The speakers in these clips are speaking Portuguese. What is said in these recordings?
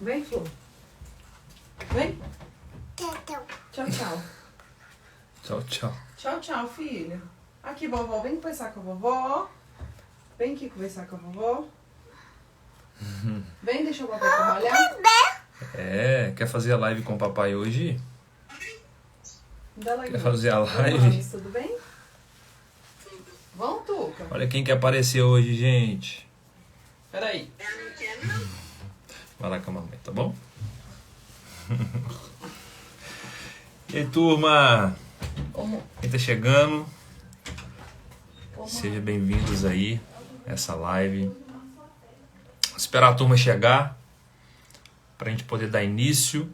Vem, Flor. Vem. Tchau. Tchau, tchau. Tchau, tchau. Tchau, tchau, filha. Aqui, vovó. Vem conversar com a vovó. Vem aqui conversar com a vovó. Vem, deixa o papai trabalhar. Quer fazer a live com o papai hoje? Quer fazer a live? Tudo bem? Vamos, Tuca. Olha quem que apareceu hoje, gente. Peraí. Vai lá com a mamãe, tá bom? E aí, turma? Quem tá chegando? Sejam bem-vindos aí a essa live. Vou esperar a turma chegar pra gente poder dar início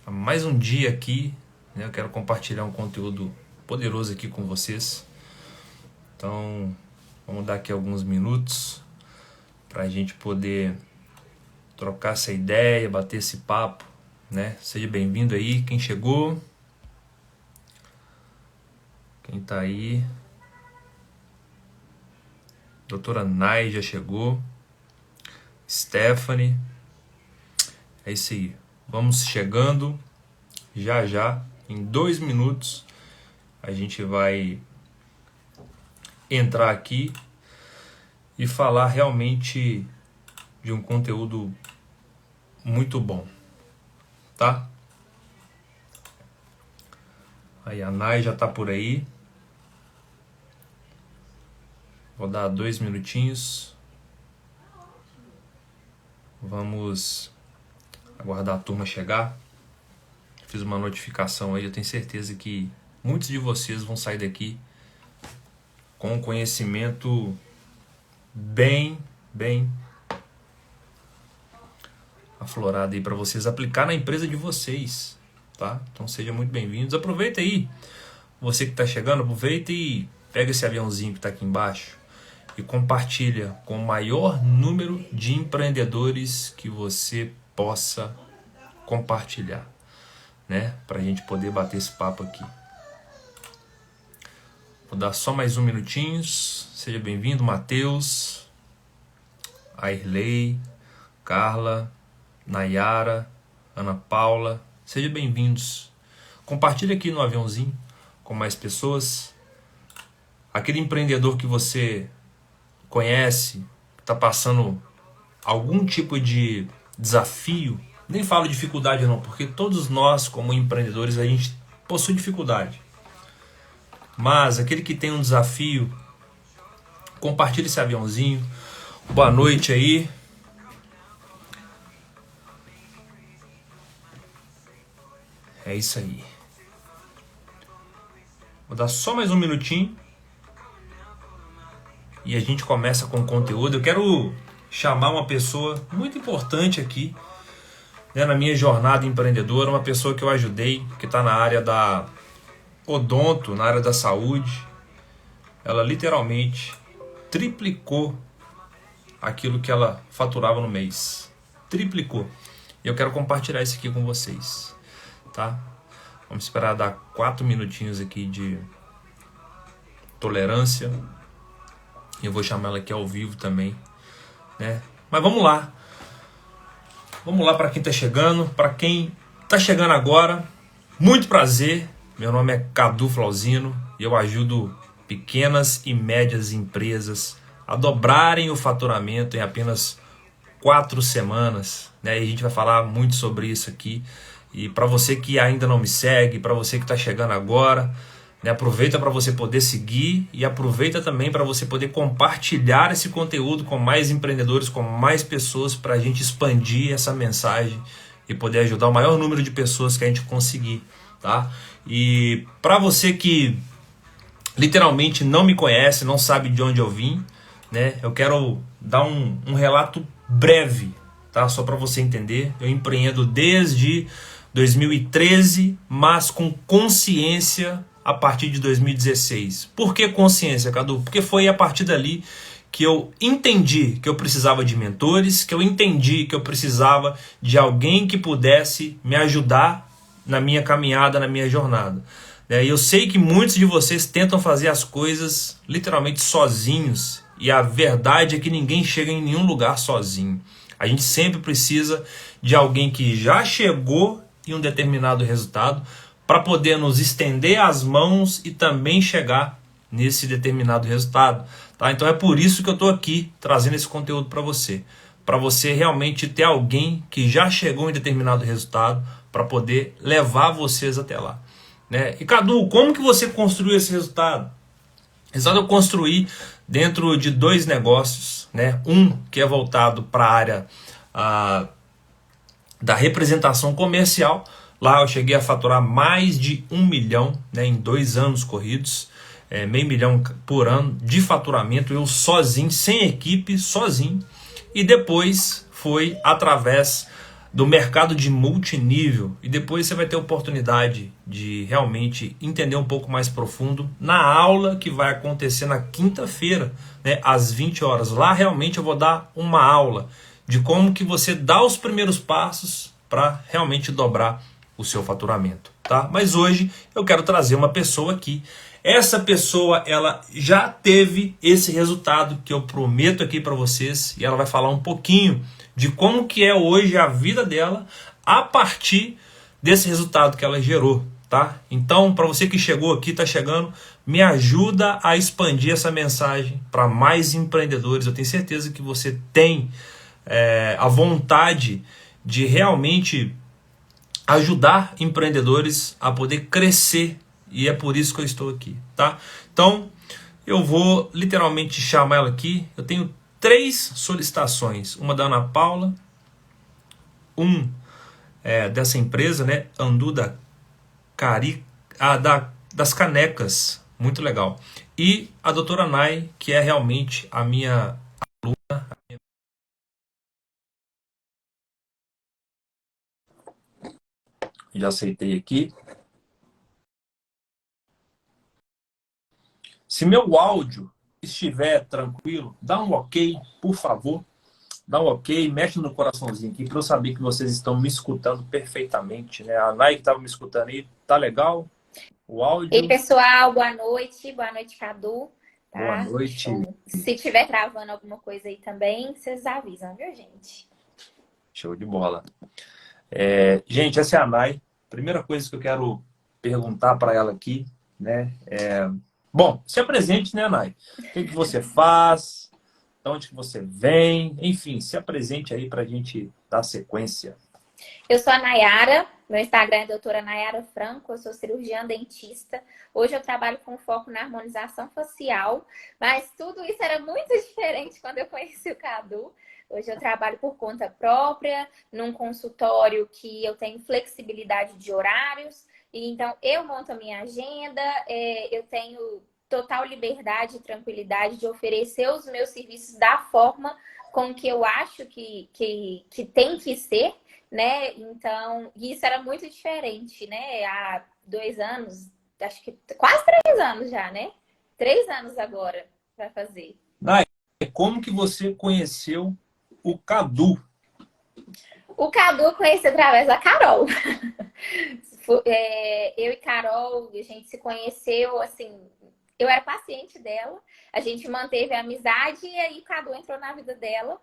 a mais um dia aqui, né? Eu quero compartilhar um conteúdo poderoso aqui com vocês. Então, vamos dar aqui alguns minutos pra gente poder trocar essa ideia, bater esse papo, né? Seja bem-vindo aí, quem chegou, quem tá aí. Doutora Nai já chegou. Stephanie. É isso aí. Vamos chegando. Já já, em 2 minutos, a gente vai entrar aqui e falar realmente de um conteúdo muito bom, tá? Aí a Nai já tá por aí. Vou dar 2 minutinhos. Vamos aguardar a turma chegar. Fiz uma notificação aí, eu tenho certeza que muitos de vocês vão sair daqui com um conhecimento bem aflorado aí para vocês aplicar na empresa de vocês, tá? Então sejam muito bem-vindos. Aproveita aí, você que está chegando, aproveita e pega esse aviãozinho que está aqui embaixo e compartilha com o maior número de empreendedores que você possa compartilhar, né? Para a gente poder bater esse papo aqui. Vou dar só mais 1 minutinho. Seja bem-vindo, Matheus, Airley, Carla, Nayara, Ana Paula. Sejam bem-vindos. Compartilhe aqui no aviãozinho com mais pessoas. Aquele empreendedor que você conhece, que está passando algum tipo de desafio, nem falo dificuldade não, porque todos nós como empreendedores a gente possui dificuldade. Mas aquele que tem um desafio, compartilhe esse aviãozinho. Boa noite aí. É isso aí. Vou dar só mais 1 minutinho e a gente começa com o conteúdo. Eu quero chamar uma pessoa muito importante aqui, né, na minha jornada empreendedora, uma pessoa que eu ajudei, que está na área da odonto, na área da saúde. Ela literalmente triplicou aquilo que ela faturava no mês. Triplicou. E eu quero compartilhar isso aqui com vocês, tá? Vamos esperar dar 4 minutinhos aqui de tolerância. Eu vou chamar ela aqui ao vivo também, né? Mas vamos lá. Vamos lá para quem está chegando. Para quem está chegando agora, muito prazer. Meu nome é Cadu Flauzino e eu ajudo pequenas e médias empresas a dobrarem o faturamento em apenas 4 semanas, né? E a gente vai falar muito sobre isso aqui. E para você que ainda não me segue, para você que está chegando agora, né, aproveita para você poder seguir e aproveita também para você poder compartilhar esse conteúdo com mais empreendedores, com mais pessoas, para a gente expandir essa mensagem e poder ajudar o maior número de pessoas que a gente conseguir, tá? E para você que literalmente não me conhece, não sabe de onde eu vim, né, eu quero dar um relato breve, tá? Só para você entender. Eu empreendo desde 2013, mas com consciência a partir de 2016. Por que consciência, Cadu? Porque foi a partir dali que eu entendi que eu precisava de mentores, que eu entendi que eu precisava de alguém que pudesse me ajudar na minha caminhada, na minha jornada. E eu sei que muitos de vocês tentam fazer as coisas literalmente sozinhos, e a verdade é que ninguém chega em nenhum lugar sozinho. A gente sempre precisa de alguém que já chegou em um determinado resultado para poder nos estender as mãos e também chegar nesse determinado resultado. Tá? Então é por isso que eu estou aqui trazendo esse conteúdo para você realmente ter alguém que já chegou em determinado resultado para poder levar vocês até lá. Né? E Cadu, como que você construiu esse resultado? O resultado eu construí dentro de 2 negócios, né? Um que é voltado para a área da representação comercial. Lá eu cheguei a faturar mais de 1 milhão, né, em 2 anos corridos, meio milhão por ano de faturamento, eu sozinho, sem equipe, sozinho. E depois foi através do mercado de multinível. E depois você vai ter oportunidade de realmente entender um pouco mais profundo na aula que vai acontecer na quinta-feira, né, às 20 horas. Lá realmente eu vou dar uma aula de como que você dá os primeiros passos para realmente dobrar o seu faturamento, tá? Mas hoje eu quero trazer uma pessoa aqui. Essa pessoa, ela já teve esse resultado que eu prometo aqui para vocês, e ela vai falar um pouquinho de como que é hoje a vida dela a partir desse resultado que ela gerou, tá? Então, para você que chegou aqui, está chegando, me ajuda a expandir essa mensagem para mais empreendedores. Eu tenho certeza que você tem a vontade de realmente ajudar empreendedores a poder crescer, e é por isso que eu estou aqui, tá? Então, eu vou literalmente chamar ela aqui. Eu tenho 3 solicitações, uma da Ana Paula, dessa empresa, né, Andu da Cari, das canecas, muito legal, e a doutora Nai, que é realmente a minha aluna. Já aceitei aqui. Se meu áudio estiver tranquilo, dá um ok, por favor. Dá um ok, mexe no coraçãozinho aqui para eu saber que vocês estão me escutando perfeitamente, né? A Nai que estava me escutando aí, tá legal? O Ei, áudio. pessoal, boa noite. Boa noite, Cadu. Boa Tá? noite. Bom, se tiver travando alguma coisa aí também, vocês avisam, viu, gente? Show de bola. Gente, essa é a Nai. Primeira coisa que eu quero perguntar para ela aqui, né? Bom, se apresente, né, Nai? O que você faz? De onde que você vem? Enfim, se apresente aí para a gente dar sequência. Eu sou a Nayara, meu Instagram é doutora Nayara Franco, eu sou cirurgiã dentista. Hoje eu trabalho com foco na harmonização facial, mas tudo isso era muito diferente quando eu conheci o Cadu. Hoje eu trabalho por conta própria, num consultório que eu tenho flexibilidade de horários, e então eu monto a minha agenda, eu tenho total liberdade e tranquilidade de oferecer os meus serviços da forma com que eu acho que tem que ser, né? Então, isso era muito diferente, né? Há 2 anos, acho que quase 3 anos já, né? 3 anos agora para fazer. Nai, como que você conheceu o Cadu? O Cadu eu conheci através da Carol. Eu e Carol, a gente se conheceu, assim, eu era paciente dela, a gente manteve a amizade e aí o Cadu entrou na vida dela.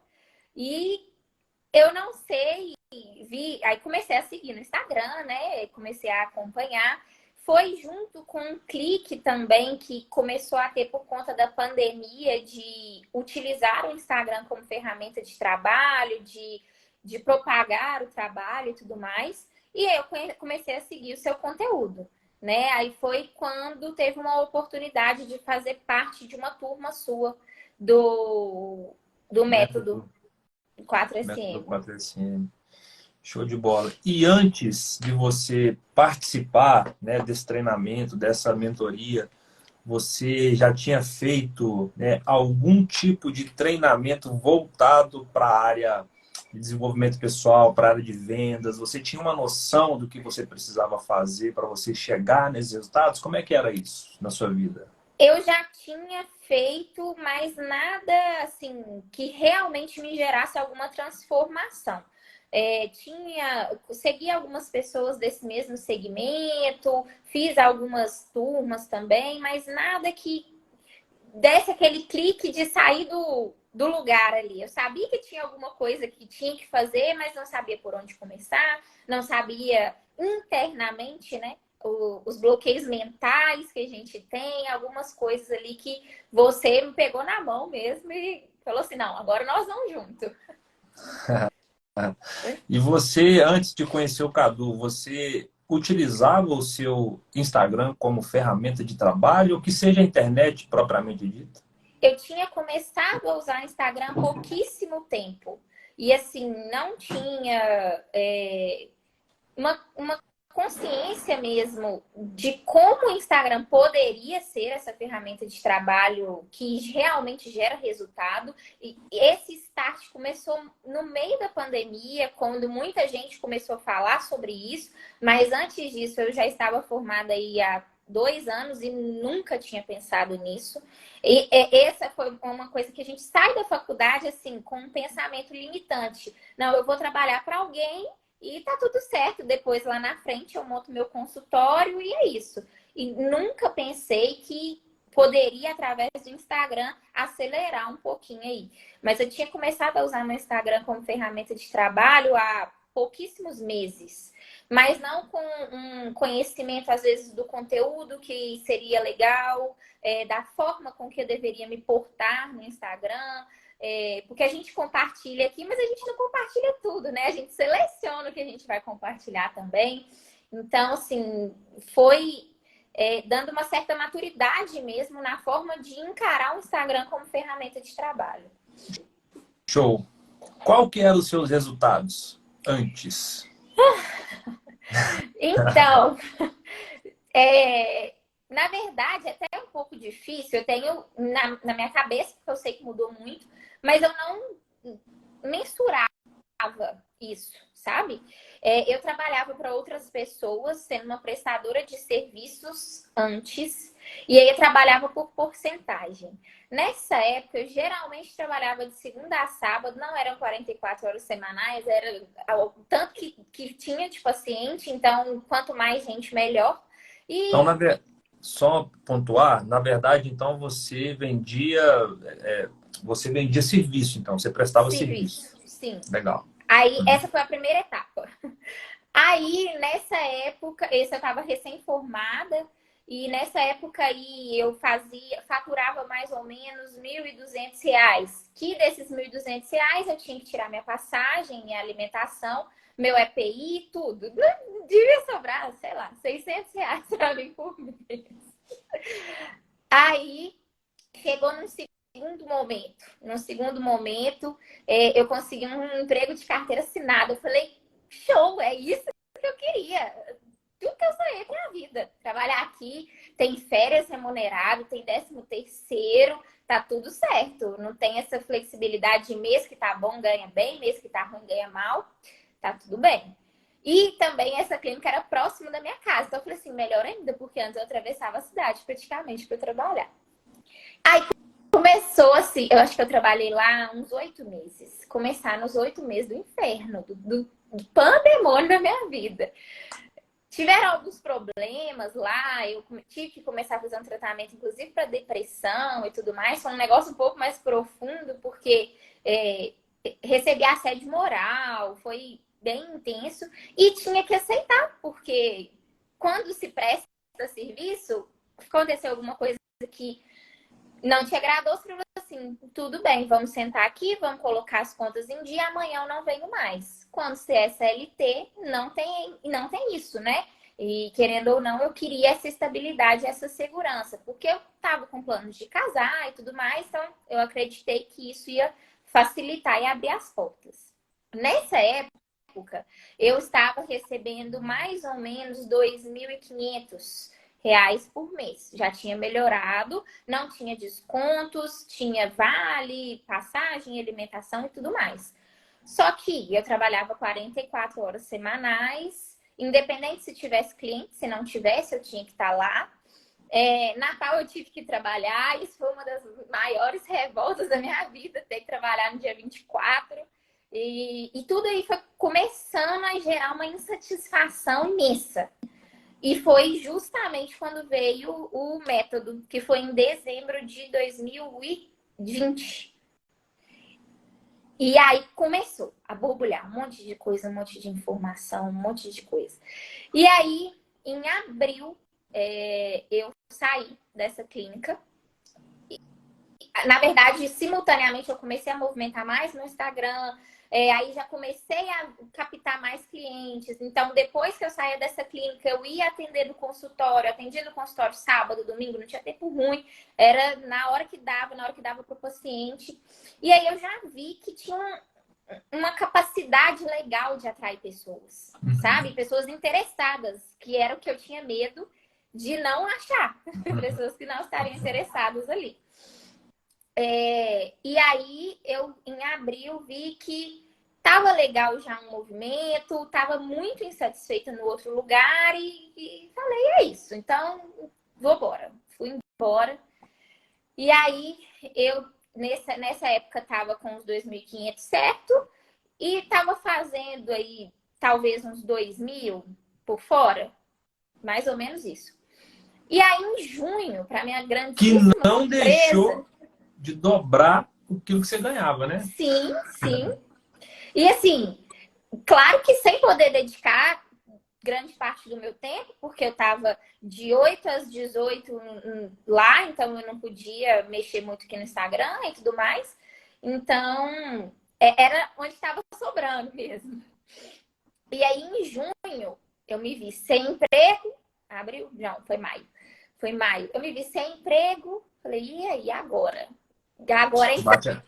E eu não sei, aí comecei a seguir no Instagram, né? Comecei a acompanhar. Foi junto com um clique também que começou a ter por conta da pandemia de utilizar o Instagram como ferramenta de trabalho, de propagar o trabalho e tudo mais. E aí eu comecei a seguir o seu conteúdo, né? Aí foi quando teve uma oportunidade de fazer parte de uma turma sua do método 4SM. Método 4SM. Show de bola. E antes de você participar, né, desse treinamento, dessa mentoria, você já tinha feito, né, algum tipo de treinamento voltado para a área de desenvolvimento pessoal, para a área de vendas? Você tinha uma noção do que você precisava fazer para você chegar nesses resultados? Como é que era isso na sua vida? Eu já tinha feito, mas nada assim que realmente me gerasse alguma transformação. Segui algumas pessoas desse mesmo segmento, fiz algumas turmas também, mas nada que desse aquele clique de sair do lugar ali. Eu sabia que tinha alguma coisa que tinha que fazer, mas não sabia por onde começar, não sabia internamente, né? Os bloqueios mentais que a gente tem, algumas coisas ali que você me pegou na mão mesmo e falou assim, não, agora nós vamos junto. E você, antes de conhecer o Cadu, você utilizava o seu Instagram como ferramenta de trabalho, ou que seja a internet propriamente dita? Eu tinha começado a usar o Instagram há pouquíssimo tempo. E assim, não tinha uma consciência mesmo de como o Instagram poderia ser essa ferramenta de trabalho que realmente gera resultado. E esse start começou no meio da pandemia, quando muita gente começou a falar sobre isso, mas antes disso eu já estava formada aí há 2 anos e nunca tinha pensado nisso. E essa foi uma coisa que a gente sai da faculdade assim com um pensamento limitante. Não, eu vou trabalhar para alguém e tá tudo certo. Depois, lá na frente, eu monto meu consultório e é isso. E nunca pensei que poderia, através do Instagram, acelerar um pouquinho aí. Mas eu tinha começado a usar meu Instagram como ferramenta de trabalho há pouquíssimos meses. Mas não com um conhecimento, às vezes, do conteúdo que seria legal, da forma com que eu deveria me portar no Instagram. Porque a gente compartilha aqui, mas a gente não compartilha tudo, né? A gente seleciona o que a gente vai compartilhar também. Então, assim, foi dando uma certa maturidade mesmo na forma de encarar o Instagram como ferramenta de trabalho. Show. Qual que eram os seus resultados antes? Então, na verdade, é até um pouco difícil. Eu tenho na minha cabeça, porque eu sei que mudou muito, mas eu não mensurava isso, sabe? Eu trabalhava para outras pessoas, sendo uma prestadora de serviços antes, e aí eu trabalhava por porcentagem. Nessa época, eu geralmente trabalhava de segunda a sábado, não eram 44 horas semanais, era o tanto que tinha de paciente, então quanto mais gente, melhor. Então, E só pontuar, na verdade, então você vendia serviço, então você prestava serviço. serviço, sim. Legal. Aí, essa foi a primeira etapa. Aí, nessa época, eu estava recém-formada, e nessa época aí eu faturava mais ou menos R$ 1.200, que desses R$ 1.200 eu tinha que tirar minha passagem, minha alimentação, meu EPI, tudo. Não devia sobrar, sei lá, R$ 600 para mim por mês. Aí, chegou num segundo momento. No segundo momento, eu consegui um emprego de carteira assinada. Eu falei, show, é isso que eu queria. Tudo que eu sonhei pra minha vida. Trabalhar aqui, tem férias remunerado, tem 13º, tá tudo certo. Não tem essa flexibilidade de mês que tá bom, ganha bem, mês que tá ruim, ganha mal. Tá tudo bem. E também essa clínica era próximo da minha casa. Então eu falei assim, melhor ainda, porque antes eu atravessava a cidade praticamente para trabalhar. Aí começou assim, eu acho que eu trabalhei lá uns 8 meses. Começar nos 8 meses do inferno, do pandemônio da minha vida. Tiveram alguns problemas lá, eu tive que começar a fazer um tratamento, inclusive para depressão e tudo mais. Foi um negócio um pouco mais profundo, porque recebi assédio moral, foi bem intenso. E tinha que aceitar, porque quando se presta serviço, aconteceu alguma coisa que não te agradou, você falou assim, tudo bem, vamos sentar aqui, vamos colocar as contas em dia, amanhã eu não venho mais. Quando você é CLT, não tem isso, né? E querendo ou não, eu queria essa estabilidade, essa segurança, porque eu estava com planos de casar e tudo mais, então eu acreditei que isso ia facilitar e abrir as portas. Nessa época, eu estava recebendo mais ou menos R$ 2.500 por mês. Já tinha melhorado, não tinha descontos, tinha vale, passagem, alimentação e tudo mais. Só que eu trabalhava 44 horas semanais, independente se tivesse cliente, se não tivesse, eu tinha que estar lá. Natal eu tive que trabalhar, isso foi uma das maiores revoltas da minha vida, ter que trabalhar no dia 24. E tudo aí foi começando a gerar uma insatisfação imensa. E foi justamente quando veio o método, que foi em dezembro de 2020. E aí começou a borbulhar um monte de coisa, um monte de informação, um monte de coisa. E aí, em abril, eu saí dessa clínica. Na verdade, simultaneamente, eu comecei a movimentar mais no Instagram. Aí já comecei a captar mais clientes. Então, depois que eu saía dessa clínica, eu ia atender no consultório. Atendia no consultório sábado, domingo, não tinha tempo ruim. Era na hora que dava para o paciente. E aí eu já vi que tinha uma capacidade legal de atrair pessoas, sabe? Pessoas interessadas, que era o que eu tinha medo de não achar. Pessoas que não estariam interessadas ali. E aí, eu, em abril, vi que tava legal já um movimento, tava muito insatisfeita no outro lugar e falei, é isso. Então, vou embora. Fui embora. E aí, eu, nessa época, tava com os 2.500 certo e tava fazendo aí, talvez, uns 2.000 por fora. Mais ou menos isso. E aí, em junho, para minha grandíssima Que não surpresa, deixou de dobrar aquilo que você ganhava, né? Sim, sim. E assim, claro que sem poder dedicar grande parte do meu tempo, porque eu estava de 8 às 18 lá, então eu não podia mexer muito aqui no Instagram e tudo mais. Então, era onde estava sobrando mesmo. E aí, em junho, eu me vi sem emprego. Abril? Não, foi maio. Foi maio. Eu me vi sem emprego. Falei, e aí, agora? Agora é Instagram.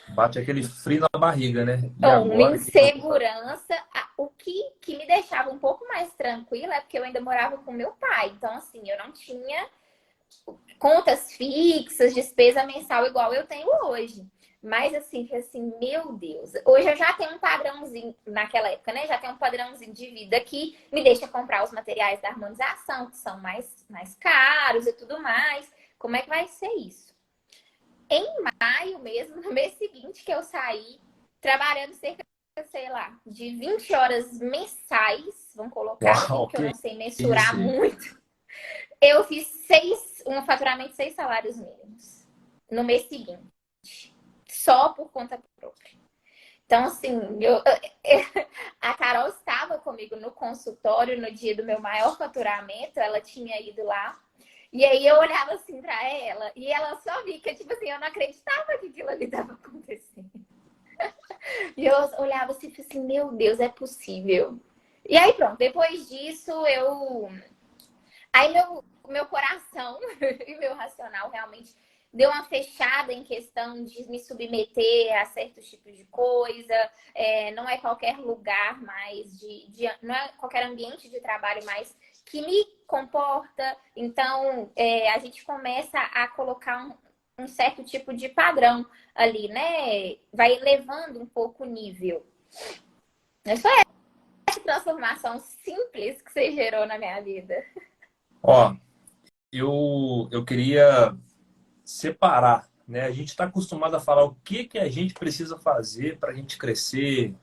Bate aquele frio na barriga, né? E Uma agora? insegurança. O que me deixava um pouco mais tranquila é porque eu ainda morava com meu pai. Então, assim, eu não tinha contas fixas, despesa mensal igual eu tenho hoje. Mas assim, meu Deus. Hoje eu já tenho um padrãozinho, naquela época, né? Já tenho um padrãozinho de vida que me deixa comprar os materiais da harmonização, que são mais caros e tudo mais. Como é que vai ser isso? Em maio mesmo, no mês seguinte que eu saí, trabalhando cerca, sei lá, de 20 horas mensais, vamos colocar Uau, assim, que eu não sei isso mensurar aí. muito. Eu fiz um faturamento de 6 salários mínimos no mês seguinte, só por conta própria. Então, assim, a Carol estava comigo no consultório no dia do meu maior faturamento, ela tinha ido lá. E aí eu olhava assim pra ela e ela só via que, tipo assim, eu não acreditava que aquilo ali estava acontecendo. E eu olhava assim e falei assim, meu Deus, é possível. E aí pronto, depois disso Aí meu coração e meu racional realmente deu uma fechada em questão de me submeter a certos tipos de coisa. Não é qualquer lugar mais não é qualquer ambiente de trabalho mais que me comporta. Então, a gente começa a colocar um certo tipo de padrão ali, né? Vai elevando um pouco o nível. Mas foi essa transformação simples que você gerou na minha vida. Ó, eu queria separar, né? A gente está acostumado a falar o que a gente precisa fazer para a gente crescer,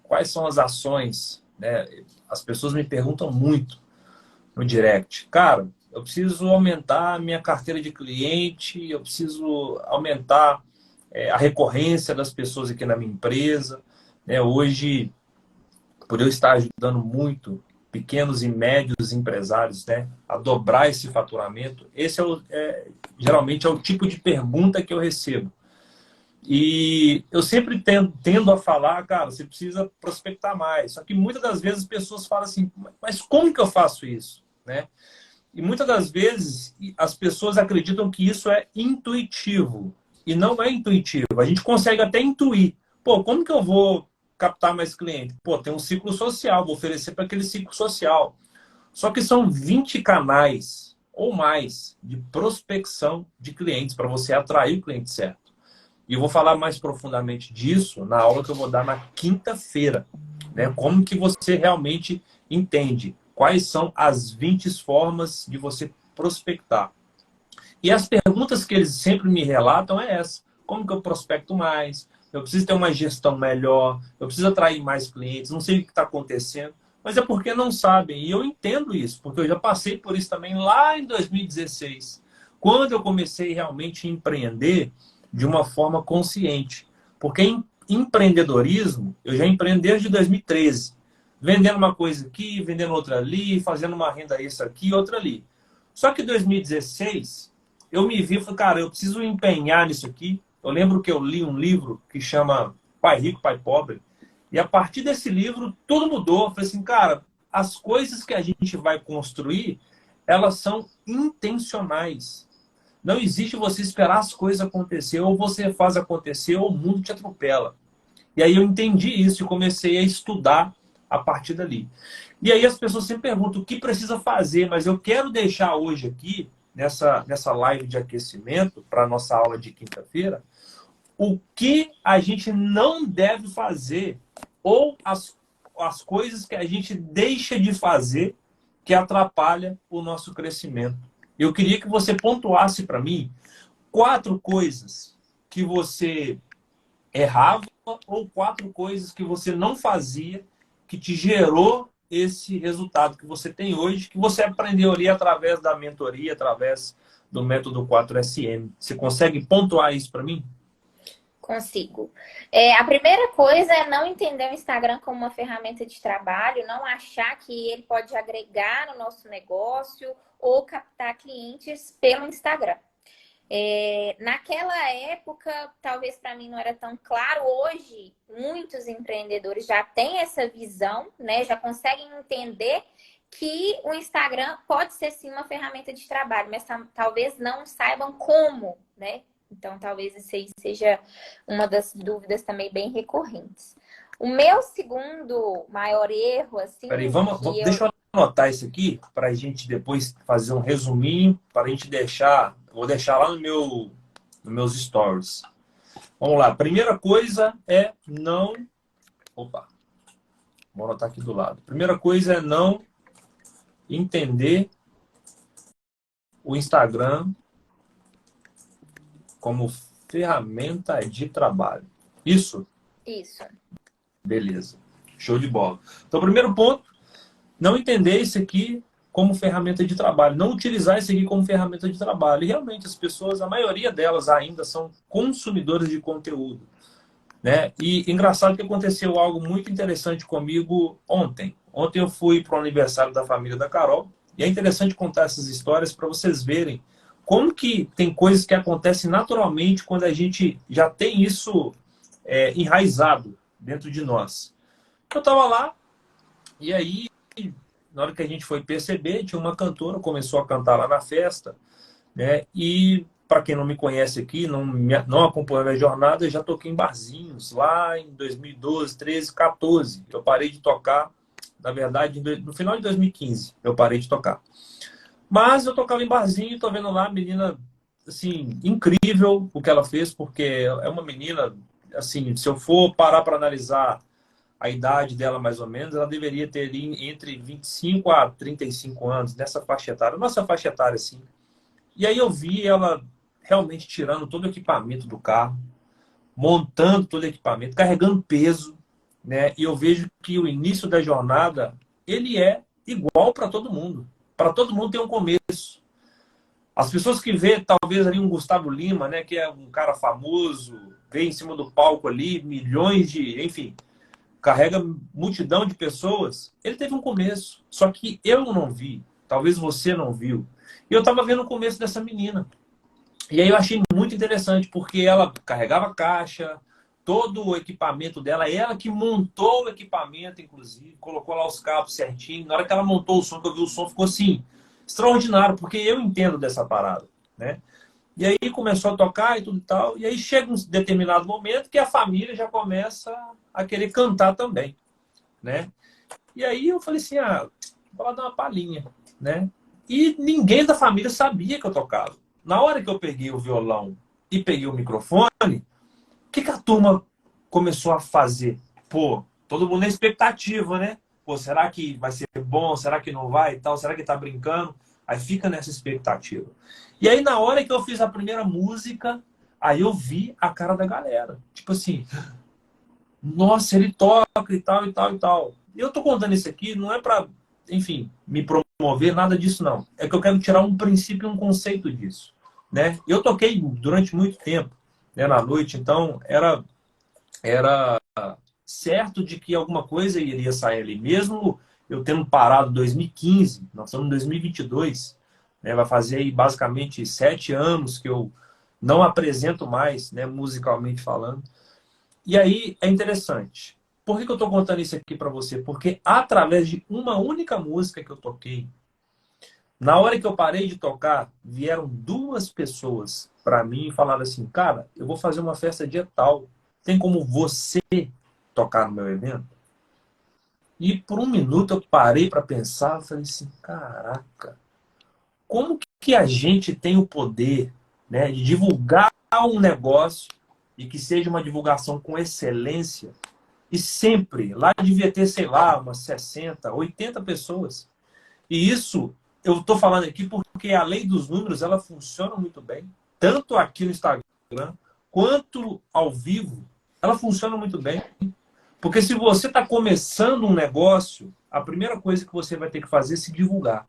quais são as ações, né? As pessoas me perguntam muito no direct. Cara, eu preciso aumentar a minha carteira de cliente, eu preciso aumentar a recorrência das pessoas aqui na minha empresa, né? Hoje, por eu estar ajudando muito pequenos e médios empresários, né, a dobrar esse faturamento, esse geralmente é o tipo de pergunta que eu recebo. E eu sempre tendo a falar, cara, você precisa prospectar mais. Só que muitas das vezes as pessoas falam assim, mas como que eu faço isso? Né? E muitas das vezes as pessoas acreditam que isso é intuitivo. E não é intuitivo. A gente consegue até intuir. Pô, como que eu vou captar mais cliente? Pô, tem um ciclo social, vou oferecer para aquele ciclo social. Só que são 20 canais ou mais de prospecção de clientes para você atrair o cliente certo. E eu vou falar mais profundamente disso na aula que eu vou dar na quinta-feira. Né? Como que você realmente entende quais são as 20 formas de você prospectar. E as perguntas que eles sempre me relatam é essa. Como que eu prospecto mais? Eu preciso ter uma gestão melhor, eu preciso atrair mais clientes, não sei o que está acontecendo. mas é porque não sabem. E eu entendo isso, porque eu já passei por isso também lá em 2016, quando eu comecei realmente a empreender de uma forma consciente. Porque em empreendedorismo, eu já empreendo desde 2013, vendendo uma coisa aqui, vendendo outra ali, fazendo uma renda extra aqui, outra ali. Só que em 2016, eu me vi e falei, cara, eu preciso empenhar nisso aqui. Eu lembro que eu li um livro que chama Pai Rico, Pai Pobre. E a partir desse livro, tudo mudou. Eu falei assim, cara, as coisas que a gente vai construir, elas são intencionais. Não existe você esperar as coisas acontecer, ou você faz acontecer, ou o mundo te atropela. E aí eu entendi isso e comecei a estudar a partir dali. E aí as pessoas sempre perguntam o que precisa fazer, mas eu quero deixar hoje aqui, nessa live de aquecimento, para a nossa aula de quinta-feira, o que a gente não deve fazer, ou as coisas que a gente deixa de fazer que atrapalha o nosso crescimento. Eu queria que você pontuasse para mim 4 coisas que você errava ou 4 coisas que você não fazia que te gerou esse resultado que você tem hoje, que você aprendeu ali através da mentoria, através do método 4SM. Você consegue pontuar isso para mim? Consigo. A primeira coisa é não entender o Instagram como uma ferramenta de trabalho, não achar que ele pode agregar no nosso negócio ou captar clientes pelo Instagram. Naquela época, talvez para mim não era tão claro. Hoje, muitos empreendedores já têm essa visão, né? Já conseguem entender que o Instagram pode ser sim uma ferramenta de trabalho, mas talvez não saibam como, né? Então, talvez isso aí seja uma das dúvidas também bem recorrentes. O meu segundo maior erro, assim... Peraí, deixa eu anotar isso aqui para a gente depois fazer um resuminho, para a gente deixar... Vou deixar lá nos meus stories. Vamos lá. Primeira coisa é não... Opa. Vou anotar aqui do lado. Primeira coisa é não entender o Instagram como ferramenta de trabalho. Isso? Isso. Beleza. Show de bola. Então, primeiro ponto, não entender isso aqui como ferramenta de trabalho. Não utilizar isso aqui como ferramenta de trabalho. E realmente as pessoas, a maioria delas ainda são consumidores de conteúdo. Né? E engraçado que aconteceu algo muito interessante comigo ontem. Ontem eu fui para o aniversário da família da Carol. E é interessante contar essas histórias para vocês verem como que tem coisas que acontecem naturalmente quando a gente já tem isso enraizado dentro de nós. Eu estava lá, e aí, na hora que a gente foi perceber, tinha uma cantora, começou a cantar lá na festa, né? E, para quem não me conhece aqui, não acompanhou a minha jornada, eu já toquei em barzinhos, lá em 2012, 13, 14. Eu parei de tocar, na verdade, no final de 2015, eu parei de tocar. Mas eu tocava em barzinho, tô vendo lá a menina, assim, incrível o que ela fez, porque é uma menina, assim, se eu for parar para analisar a idade dela mais ou menos, ela deveria ter entre 25 a 35 anos, nessa faixa etária, nossa faixa etária, assim. E aí eu vi ela realmente tirando todo o equipamento do carro, montando todo o equipamento, carregando peso, né? E eu vejo que o início da jornada, ele é igual para todo mundo. Para todo mundo tem um começo. As pessoas que vê, talvez, ali um Gustavo Lima, né, que é um cara famoso, vê em cima do palco ali, milhões de... Enfim, carrega multidão de pessoas. Ele teve um começo. Só que eu não vi. Talvez você não viu. E eu estava vendo o começo dessa menina. E aí eu achei muito interessante, porque ela carregava caixa, todo o equipamento dela, ela que montou o equipamento, inclusive, colocou lá os cabos certinho. Na hora que ela montou o som, que eu vi o som, ficou assim, extraordinário, porque eu entendo dessa parada, né? E aí começou a tocar e tudo e tal, e aí chega um determinado momento que a família já começa a querer cantar também, né? E aí eu falei assim, vou lá dar uma palhinha, né? E ninguém da família sabia que eu tocava. Na hora que eu peguei o violão e peguei o microfone, o que a turma começou a fazer? Pô, todo mundo na expectativa, né? Pô, será que vai ser bom? Será que não vai e tal? Será que tá brincando? Aí fica nessa expectativa. E aí, na hora que eu fiz a primeira música, aí eu vi a cara da galera. Tipo assim, nossa, ele toca e tal, e tal, e tal. E eu tô contando isso aqui, não é para, enfim, me promover, nada disso não. É que eu quero tirar um princípio e um conceito disso, né? Eu toquei durante muito tempo, né, na noite, então era certo de que alguma coisa iria sair ali. Mesmo eu tendo parado em 2015, nós estamos em 2022, né, vai fazer aí basicamente 7 anos que eu não apresento mais, né, musicalmente falando. E aí é interessante. Por que eu estou contando isso aqui para você? Porque através de uma única música que eu toquei, na hora que eu parei de tocar, vieram 2 pessoas para mim e falaram assim: cara, eu vou fazer uma festa dia tal. Tem como você tocar no meu evento? E por um minuto eu parei para pensar, falei assim: caraca, como que a gente tem o poder, né, de divulgar um negócio e que seja uma divulgação com excelência? E sempre, lá devia ter, sei lá, umas 60, 80 pessoas. E isso eu estou falando aqui porque a lei dos números ela funciona muito bem, tanto aqui no Instagram quanto ao vivo, ela funciona muito bem. Porque se você está começando um negócio, a primeira coisa que você vai ter que fazer é se divulgar.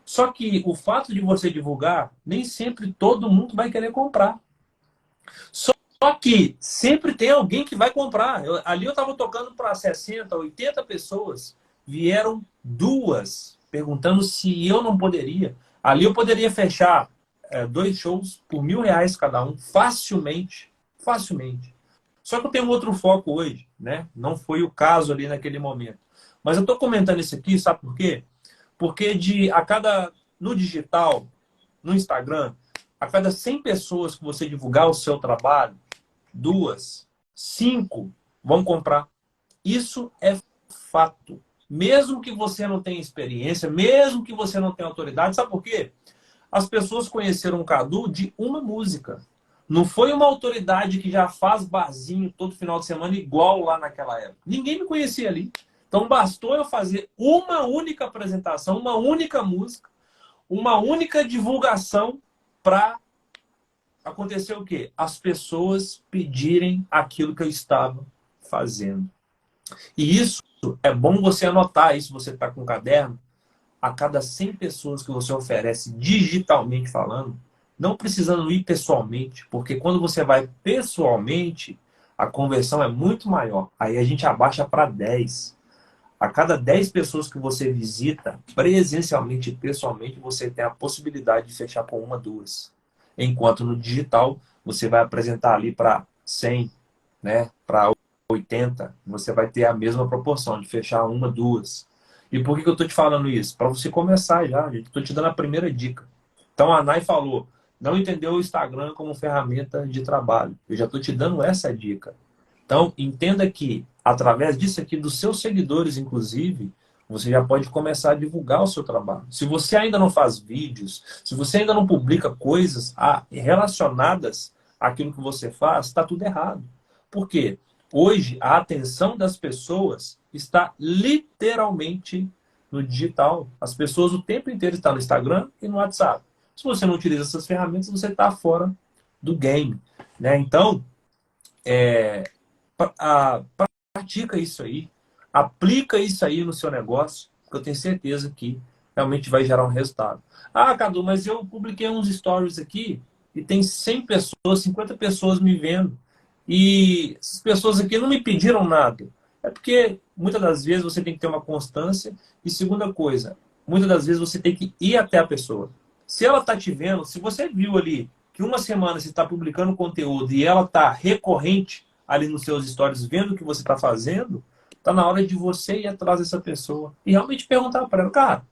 Só que o fato de você divulgar, nem sempre todo mundo vai querer comprar. Só que sempre tem alguém que vai comprar. Ali eu estava tocando para 60, 80 pessoas. Vieram 2 perguntando se eu não poderia. Ali eu poderia fechar 2 shows por R$ 1.000 cada um, facilmente. Facilmente. Só que eu tenho outro foco hoje, né? Não foi o caso ali naquele momento. Mas eu estou comentando isso aqui, sabe por quê? Porque no digital, no Instagram, a cada 100 pessoas que você divulgar o seu trabalho, 2, 5 vão comprar. Isso é fato. Mesmo que você não tenha experiência, mesmo que você não tenha autoridade, sabe por quê? As pessoas conheceram o Cadu de uma música. Não foi uma autoridade que já faz barzinho todo final de semana igual lá naquela época. Ninguém me conhecia ali. Então bastou eu fazer uma única apresentação, uma única música, uma única divulgação para acontecer o quê? As pessoas pedirem aquilo que eu estava fazendo. E isso é bom você anotar isso, você está com um caderno, a cada 100 pessoas que você oferece digitalmente falando, não precisando ir pessoalmente, porque quando você vai pessoalmente, a conversão é muito maior. Aí a gente abaixa para 10. A cada 10 pessoas que você visita presencialmente e pessoalmente, você tem a possibilidade de fechar com 1, 2. Enquanto no digital, você vai apresentar ali para 100, né? Para 80, você vai ter a mesma proporção de fechar 1, 2. E por que eu estou te falando isso? Para você começar já. Estou te dando a primeira dica. Então a Nai falou, não entendeu o Instagram como ferramenta de trabalho. Eu já estou te dando essa dica. Então entenda que, através disso aqui, dos seus seguidores, inclusive, você já pode começar a divulgar o seu trabalho. Se você ainda não faz vídeos, se você ainda não publica coisas relacionadas àquilo que você faz, está tudo errado. Por quê? Hoje, a atenção das pessoas está literalmente no digital. As pessoas o tempo inteiro estão no Instagram e no WhatsApp. Se você não utiliza essas ferramentas, você está fora do game, né? Então, pratica isso aí. Aplica isso aí no seu negócio, que eu tenho certeza que realmente vai gerar um resultado. Ah, Cadu, mas eu publiquei uns stories aqui e tem 100 pessoas, 50 pessoas me vendo. E essas pessoas aqui não me pediram nada. É porque muitas das vezes você tem que ter uma constância. E segunda coisa, muitas das vezes você tem que ir até a pessoa. Se ela está te vendo, se você viu ali que uma semana você está publicando conteúdo e ela está recorrente ali nos seus stories vendo o que você está fazendo, está na hora de você ir atrás dessa pessoa e realmente perguntar para ela: cara,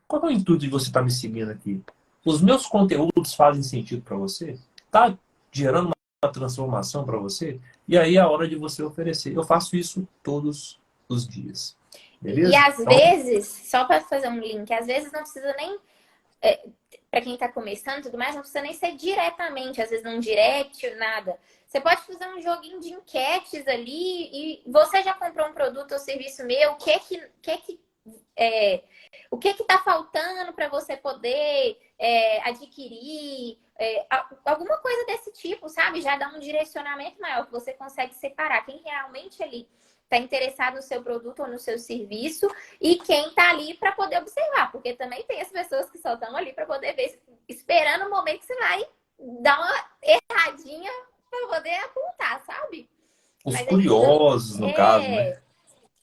qual é o intuito de você estar me seguindo aqui? Os meus conteúdos fazem sentido para você? Está gerando uma transformação para você? E aí é a hora de você oferecer. Eu faço isso todos os dias. Beleza? E às Então, vezes, só para fazer um link, às vezes não precisa nem. Para quem está começando e tudo mais, não precisa nem ser diretamente, às vezes num direct, nada. Você pode fazer um joguinho de enquetes ali e você já comprou um produto ou serviço meu, o que está faltando para você poder adquirir, alguma coisa desse tipo, sabe? Já dá um direcionamento maior que você consegue separar quem realmente ali está interessado no seu produto ou no seu serviço e quem está ali para poder observar, porque também tem as pessoas que só estão ali para poder ver, esperando o momento que você vai dar uma erradinha para poder apontar, sabe? Os Mas a gente não, curiosos, no caso, né? a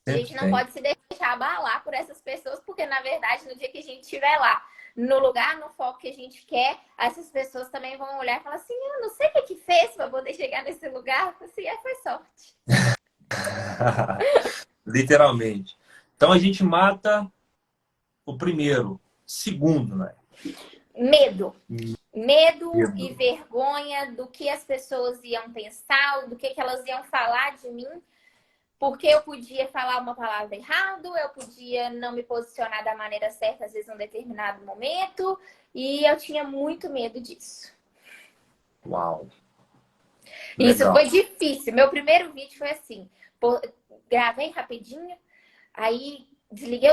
Sempre gente não tem. pode se deixar abalar por essas pessoas, porque na verdade no dia que a gente estiver lá, no lugar, no foco que a gente quer, essas pessoas também vão olhar e falar assim, eu não sei o que fez para poder chegar nesse lugar, assim, foi sorte. Literalmente. Então a gente mata o primeiro, segundo, né? Medo. Medo e Medo. vergonha do que as pessoas iam pensar, do que elas iam falar de mim, porque eu podia falar uma palavra errada, eu podia não me posicionar da maneira certa, às vezes, em um determinado momento, e eu tinha muito medo disso. Uau. Isso Legal. foi difícil. Meu primeiro vídeo foi assim, gravei rapidinho, aí desliguei,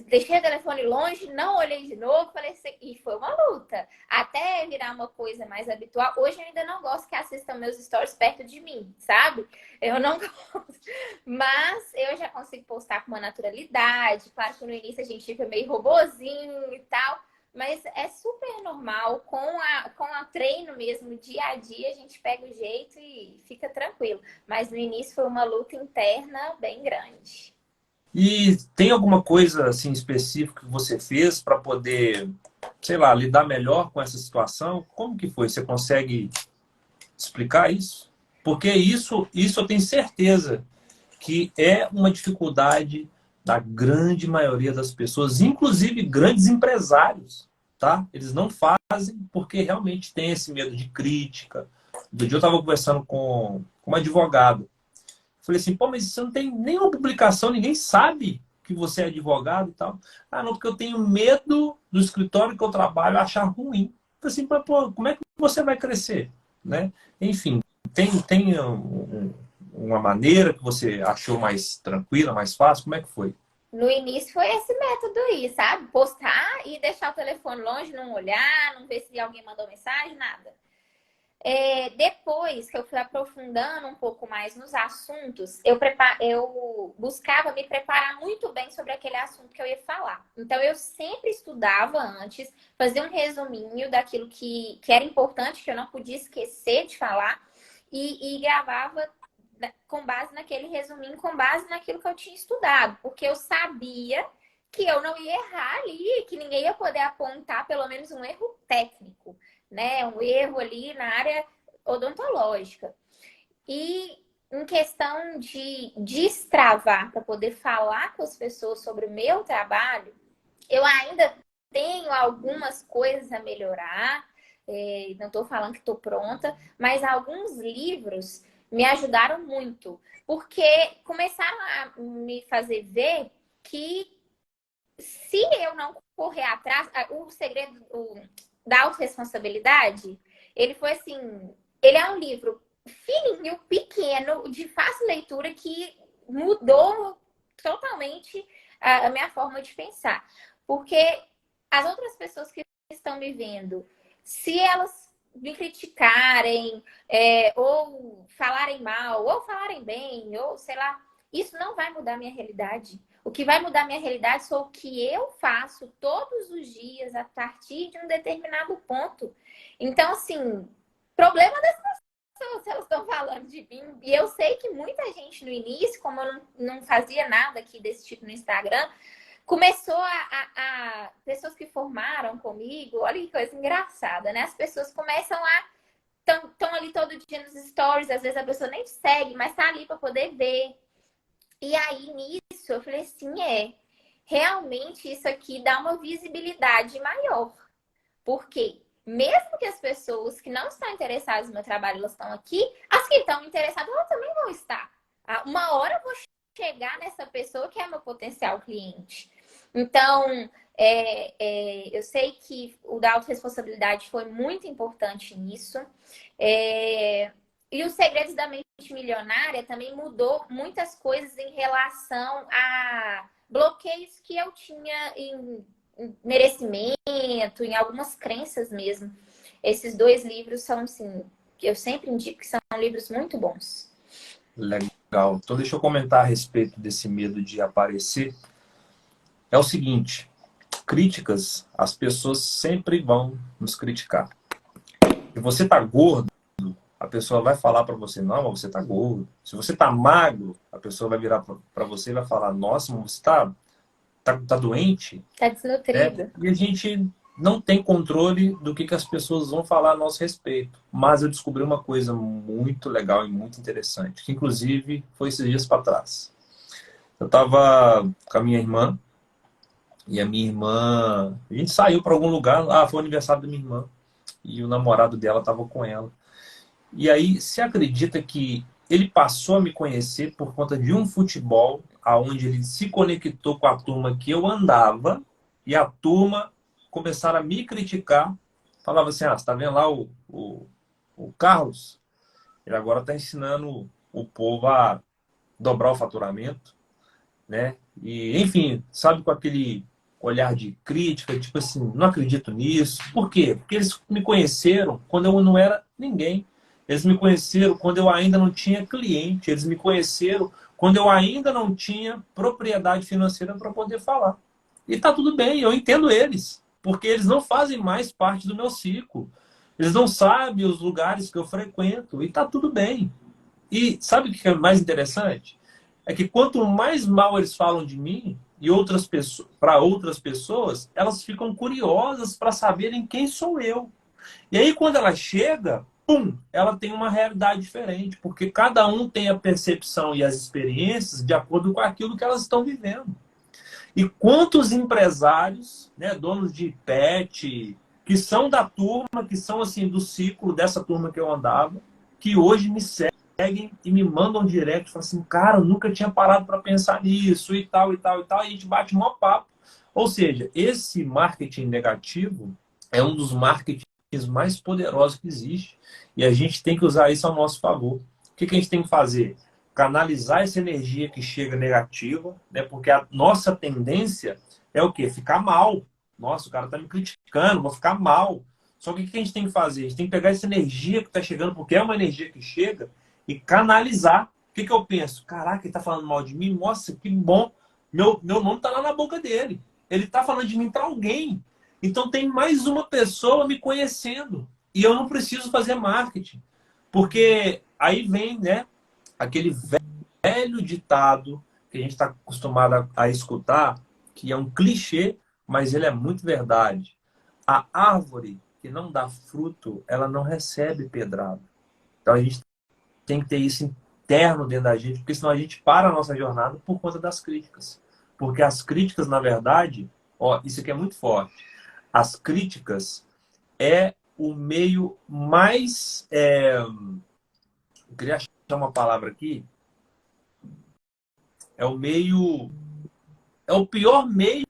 deixei o telefone longe, não olhei de novo, falei assim, e foi uma luta. Até virar uma coisa mais habitual. Hoje eu ainda não gosto que assistam meus stories perto de mim, sabe? Eu não gosto. Mas eu já consigo postar com uma naturalidade. Claro que no início a gente fica meio robozinho e tal. Mas é super normal, com a treino mesmo, dia a dia, a gente pega o jeito e fica tranquilo. Mas no início foi uma luta interna bem grande. E tem alguma coisa assim específica que você fez para poder, sei lá, lidar melhor com essa situação? Como que foi? Você consegue explicar isso? Porque isso eu tenho certeza que é uma dificuldade da grande maioria das pessoas, inclusive grandes empresários, tá? Eles não fazem porque realmente tem esse medo de crítica. Do dia eu estava conversando com uma advogada. Falei assim, pô, mas você não tem nenhuma publicação, ninguém sabe que você é advogado e tal. Ah, não, porque eu tenho medo do escritório que eu trabalho achar ruim. Falei assim, pô, como é que você vai crescer? Né? Enfim, tem uma maneira que você achou mais tranquila, mais fácil? Como é que foi? No início foi esse método aí, sabe? Postar e deixar o telefone longe, não olhar, não ver se alguém mandou mensagem, nada. Depois que eu fui aprofundando um pouco mais nos assuntos, eu buscava me preparar muito bem sobre aquele assunto que eu ia falar. Então, eu sempre estudava antes, fazia um resuminho daquilo que era importante, que eu não podia esquecer de falar, e gravava com base naquele resuminho, com base naquilo que eu tinha estudado, porque eu sabia que eu não ia errar ali, que ninguém ia poder apontar pelo menos um erro técnico, né? Um erro ali na área odontológica. E em questão de destravar para poder falar com as pessoas sobre o meu trabalho, eu ainda tenho algumas coisas a melhorar. Não estou falando que estou pronta, mas alguns livros me ajudaram muito, porque começaram a me fazer ver que se eu não correr atrás, o segredo da autorresponsabilidade, ele foi assim, ele é um livro fininho, pequeno, de fácil leitura que mudou totalmente a minha forma de pensar. Porque as outras pessoas que estão me vendo, se elas me criticarem, ou falarem mal, ou falarem bem, ou sei lá, isso não vai mudar a minha realidade. O que vai mudar a minha realidade sou o que eu faço todos os dias a partir de um determinado ponto. Então, assim, problema das pessoas, se elas estão falando de mim. E eu sei que muita gente no início, como eu não fazia nada aqui desse tipo no Instagram, começou pessoas que formaram comigo, olha que coisa engraçada, né? As pessoas começam a estão ali todo dia nos stories, às vezes a pessoa nem segue, mas tá ali para poder ver. E aí nisso eu falei assim, realmente isso aqui dá uma visibilidade maior. Porque mesmo que as pessoas que não estão interessadas no meu trabalho, elas estão aqui, as que estão interessadas, elas também vão estar. Uma hora eu vou chegar nessa pessoa que é meu potencial cliente. Então, eu sei que o da autorresponsabilidade foi muito importante nisso. E os segredos da mente milionária também mudou muitas coisas em relação a bloqueios que eu tinha em merecimento, em algumas crenças mesmo. Esses 2 livros são, assim, que eu sempre indico que são livros muito bons. Legal. Então deixa eu comentar a respeito desse medo de aparecer. É o seguinte, críticas, as pessoas sempre vão nos criticar. Se você tá gordo, a pessoa vai falar para você, não, mas você tá gordo. Se você tá magro, a pessoa vai virar para você e vai falar, nossa, mas você tá doente? Tá desnutrido. E a gente não tem controle do que as pessoas vão falar a nosso respeito. Mas eu descobri uma coisa muito legal e muito interessante, que inclusive foi esses dias para trás. Eu estava com a minha irmã, e a minha irmã... A gente saiu para algum lugar, foi o aniversário da minha irmã, e o namorado dela estava com ela. E aí, se acredita que ele passou a me conhecer por conta de um futebol, aonde ele se conectou com a turma que eu andava, e a turma começaram a me criticar. Falava assim, você tá vendo lá o Carlos? Ele agora está ensinando o povo a dobrar o faturamento, né? E, enfim, sabe, com aquele olhar de crítica, tipo assim, não acredito nisso. Por quê? Porque eles me conheceram quando eu não era ninguém. Eles me conheceram quando eu ainda não tinha cliente. Eles me conheceram quando eu ainda não tinha propriedade financeira para poder falar. E tá tudo bem, eu entendo eles. Porque eles não fazem mais parte do meu ciclo. Eles não sabem os lugares que eu frequento. E tá tudo bem. E sabe o que é mais interessante? É que quanto mais mal eles falam de mim e outras pessoas, para outras pessoas, elas ficam curiosas para saberem quem sou eu. E aí, quando ela chega, pum, ela tem uma realidade diferente, porque cada um tem a percepção e as experiências de acordo com aquilo que elas estão vivendo. E quantos empresários, né, donos de pet, que são da turma, que são assim do ciclo dessa turma que eu andava, que hoje me seguem e me mandam direct, falam assim, cara, eu nunca tinha parado para pensar nisso e tal, e tal, e tal, e a gente bate um papo. Ou seja, esse marketing negativo é um dos marketings mais poderosos que existe e a gente tem que usar isso ao nosso favor. O que a gente tem que fazer? Canalizar essa energia que chega negativa, né? Porque a nossa tendência é o quê? Ficar mal. Nossa, o cara tá me criticando, vou ficar mal. Só que o que a gente tem que fazer? A gente tem que pegar essa energia que está chegando, porque é uma energia que chega, e canalizar. O que eu penso? Caraca, ele tá falando mal de mim? Nossa, que bom. Meu nome tá lá na boca dele. Ele tá falando de mim para alguém. Então tem mais uma pessoa me conhecendo. E eu não preciso fazer marketing. Porque aí vem, né, aquele velho ditado que a gente está acostumado a escutar, que é um clichê, mas ele é muito verdade. A árvore que não dá fruto, ela não recebe pedrada. Então a gente tem que ter isso interno dentro da gente, porque senão a gente para a nossa jornada por conta das críticas. Porque as críticas, na verdade, isso aqui é muito forte. As críticas é o meio mais... eu queria achar uma palavra aqui. É o pior meio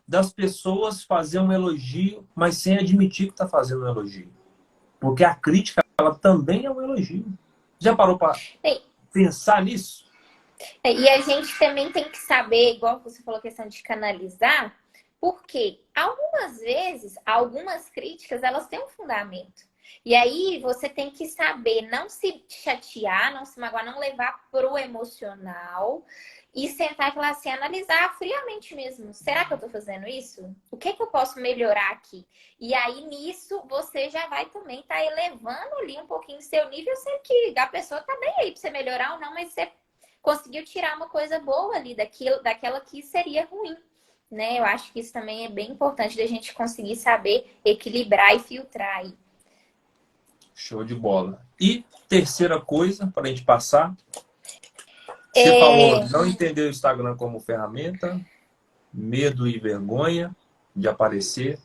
das pessoas fazer um elogio, mas sem admitir que está fazendo um elogio. Porque a crítica, ela também é um elogio. Já parou para pensar nisso? E a gente também tem que saber, igual você falou, a questão de canalizar, porque algumas vezes, algumas críticas, elas têm um fundamento. E aí você tem que saber não se chatear, não se magoar, não levar pro emocional e sentar e falar assim, analisar friamente mesmo. Será que eu tô fazendo isso? O que eu posso melhorar aqui? E aí nisso você já vai também estar elevando ali um pouquinho seu nível, sendo que a pessoa tá bem aí pra você melhorar ou não, mas você conseguiu tirar uma coisa boa ali daquela que seria ruim. Né? Eu acho que isso também é bem importante da gente conseguir saber equilibrar e filtrar aí. Show de bola. E terceira coisa, para a gente passar. Você falou, não entender o Instagram como ferramenta, medo e vergonha de aparecer.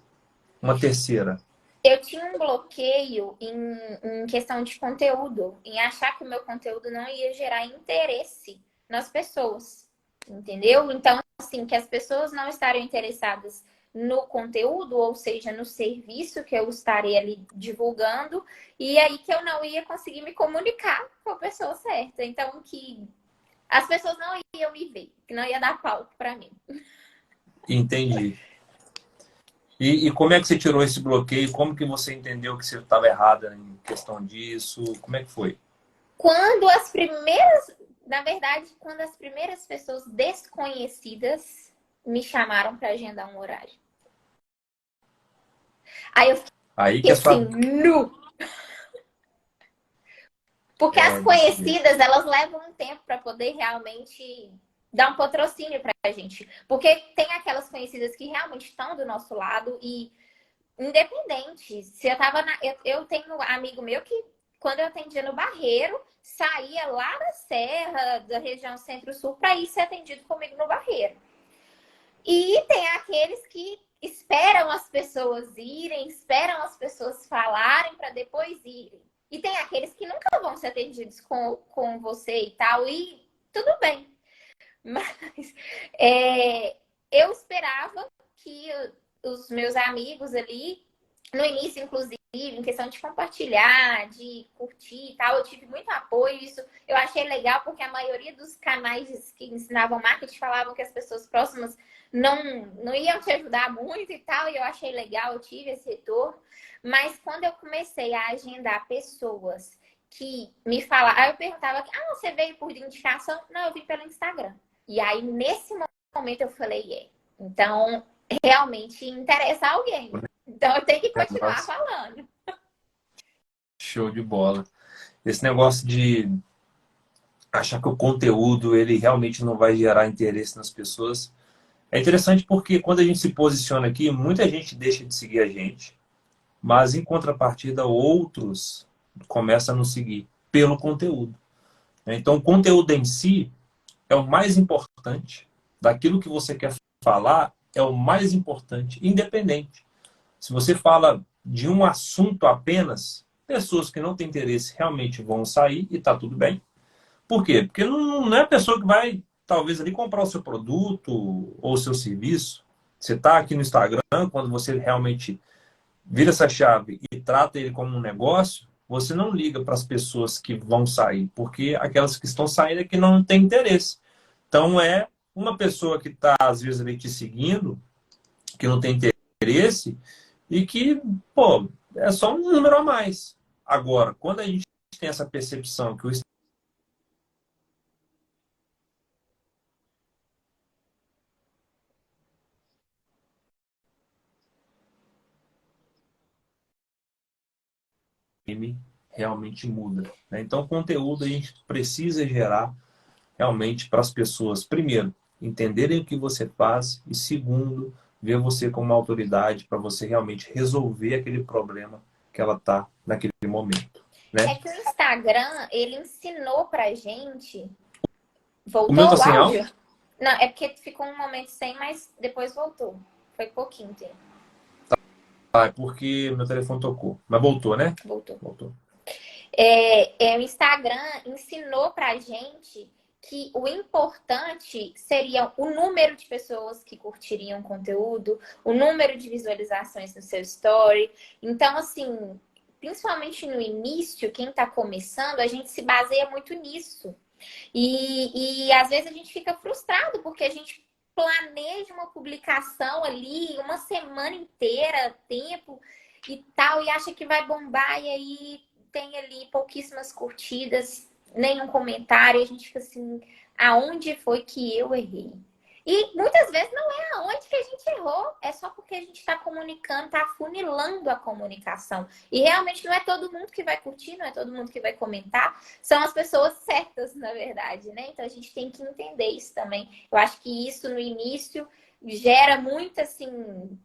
Uma terceira. Eu tinha um bloqueio em questão de conteúdo, em achar que o meu conteúdo não ia gerar interesse nas pessoas, entendeu? Então, assim, que as pessoas não estariam interessadas no conteúdo, ou seja, no serviço que eu estarei ali divulgando, e aí que eu não ia conseguir me comunicar com a pessoa certa. Então, que as pessoas não iam me ver, que não ia dar palco para mim. Entendi. E como é que você tirou esse bloqueio? Como que você entendeu que você estava errada em questão disso? Como é que foi? Quando as primeiras na verdade, quando as primeiras pessoas desconhecidas me chamaram para agendar um horário. Aí eu Aí que fiquei é sua. assim, nu! Porque as Desse jeito. conhecidas, elas levam um tempo para poder realmente dar um patrocínio para a gente. Porque tem aquelas conhecidas que realmente estão do nosso lado e independente. Se eu tava eu tenho um amigo meu que, quando eu atendia no Barreiro, saía lá da Serra, da região Centro-Sul, para ir ser atendido comigo no Barreiro. E tem aqueles que esperam as pessoas irem, esperam as pessoas falarem para depois irem. E tem aqueles que nunca vão ser atendidos com você e tal, e tudo bem. Mas eu esperava que os meus amigos ali, no início, inclusive, em questão de compartilhar, de curtir e tal, eu tive muito apoio. Isso eu achei legal, porque a maioria dos canais que ensinavam marketing falavam que as pessoas próximas não iam te ajudar muito e tal, e eu achei legal, eu tive esse retorno. Mas quando eu comecei a agendar pessoas que me falavam, aí eu perguntava, você veio por indicação? Não, eu vim pelo Instagram. E aí, nesse momento, eu falei, então, realmente interessa alguém. Então, eu tenho que continuar Nossa, falando. show de bola. Esse negócio de achar que o conteúdo ele realmente não vai gerar interesse nas pessoas é interessante porque quando a gente se posiciona aqui, muita gente deixa de seguir a gente, mas em contrapartida, outros começam a nos seguir pelo conteúdo. Então, o conteúdo em si é o mais importante. Daquilo que você quer falar é o mais importante, independente. Se você fala de um assunto apenas, pessoas que não têm interesse realmente vão sair e está tudo bem. Por quê? Porque não é a pessoa que vai, talvez, ali comprar o seu produto ou o seu serviço. Você está aqui no Instagram, quando você realmente vira essa chave e trata ele como um negócio, você não liga para as pessoas que vão sair, porque aquelas que estão saindo é que não têm interesse. Então, é uma pessoa que está, às vezes, ali te seguindo, que não tem interesse e que, pô, é só um número a mais. Agora, quando a gente tem essa percepção que o streaming realmente muda, né? Então, conteúdo a gente precisa gerar realmente para as pessoas, primeiro, entenderem o que você faz e, segundo, ver você como uma autoridade para você realmente resolver aquele problema que ela está naquele momento, É né? que o Instagram, ele ensinou pra gente... O meu tá Voltou o sem áudio? áudio? Não, é porque ficou um momento sem, mas depois voltou. Foi pouquinho tempo. Ah, é porque meu telefone tocou. Mas voltou, né? Voltou. Voltou. O Instagram ensinou pra gente que o importante seria o número de pessoas que curtiriam o conteúdo, o número de visualizações no seu story. Então, assim, principalmente no início, quem tá começando, a gente se baseia muito nisso. E às vezes a gente fica frustrado porque a gente planeja uma publicação ali uma semana inteira, tempo e tal, e acha que vai bombar, e aí tem ali pouquíssimas curtidas, nenhum comentário, e a gente fica assim, aonde foi que eu errei? E muitas vezes não é aonde que a gente errou, é só porque a gente está comunicando, está afunilando a comunicação. E realmente não é todo mundo que vai curtir, não é todo mundo que vai comentar, são as pessoas certas, na verdade, né? Então a gente tem que entender isso também. Eu acho que isso no início gera muito assim,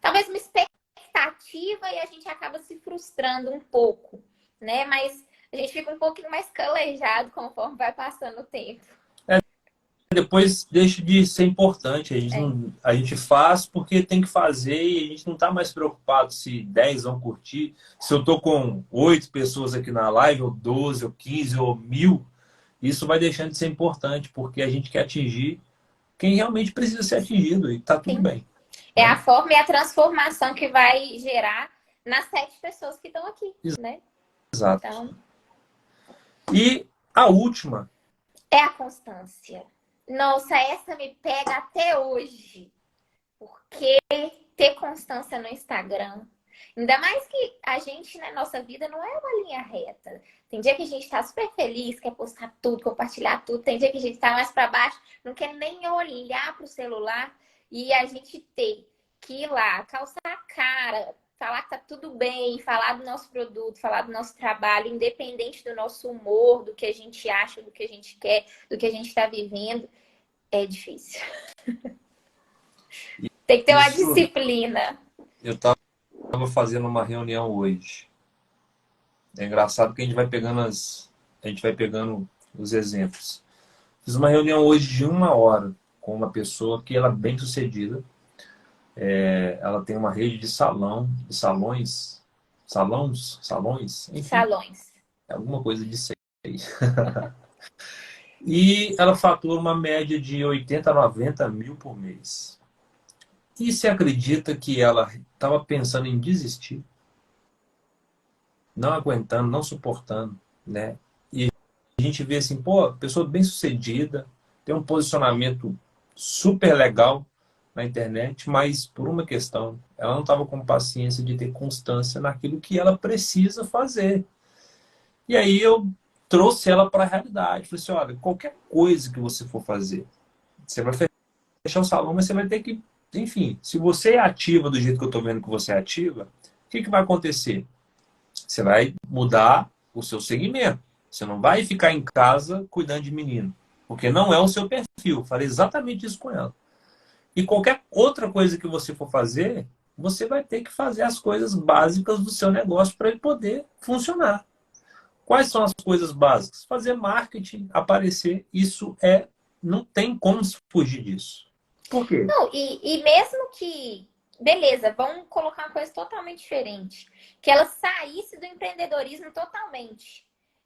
talvez uma expectativa e a gente acaba se frustrando um pouco, né? Mas a gente fica um pouquinho mais calejado conforme vai passando o tempo. Depois deixa de ser importante. É, A gente faz porque tem que fazer e a gente não está mais preocupado se 10 vão curtir. Se eu estou com 8 pessoas aqui na live, ou 12, ou 15, ou 1.000, isso vai deixando de ser importante porque a gente quer atingir quem realmente precisa ser atingido e está tudo sim. bem, É a né? forma e a transformação que vai gerar nas 7 pessoas que estão aqui, né? Exato. Então, E a última, é a constância. Nossa, essa me pega até hoje. Porque ter constância no Instagram. Ainda mais que a gente, na nossa vida, não é uma linha reta. Tem dia que a gente tá super feliz, quer postar tudo, compartilhar tudo. Tem dia que a gente tá mais para baixo, não quer nem olhar pro celular. E a gente ter que ir lá, calçar a cara, falar que tá tudo bem, falar do nosso produto, falar do nosso trabalho, independente do nosso humor, do que a gente acha, do que a gente quer, do que a gente está vivendo, é difícil. Tem que ter uma Isso, disciplina. eu tava fazendo uma reunião hoje. É engraçado que a gente vai pegando os exemplos. Fiz uma reunião hoje de 1 hora com uma pessoa que ela é bem sucedida. Ela tem uma rede de salões, enfim, Salões. alguma coisa de seis. E ela fatura uma média de 80 a 90 mil por mês. E você acredita que ela estava pensando em desistir, não aguentando, não suportando, né? E a gente vê assim, pô, pessoa bem sucedida, tem um posicionamento super legal na internet, mas por uma questão, ela não estava com paciência de ter constância naquilo que ela precisa fazer. E aí eu trouxe ela para a realidade. Falei assim, olha, qualquer coisa que você for fazer, você vai fechar o salão, mas você vai ter que, enfim, se você é ativa do jeito que eu estou vendo que você é ativa, o que vai acontecer? Você vai mudar o seu segmento. Você não vai ficar em casa cuidando de menino, porque não é o seu perfil. Falei exatamente isso com ela. E qualquer outra coisa que você for fazer, você vai ter que fazer as coisas básicas do seu negócio para ele poder funcionar. Quais são as coisas básicas? Fazer marketing, aparecer, não tem como fugir disso. Por quê? Não, e mesmo que, beleza, vamos colocar uma coisa totalmente diferente. Que ela saísse do empreendedorismo totalmente.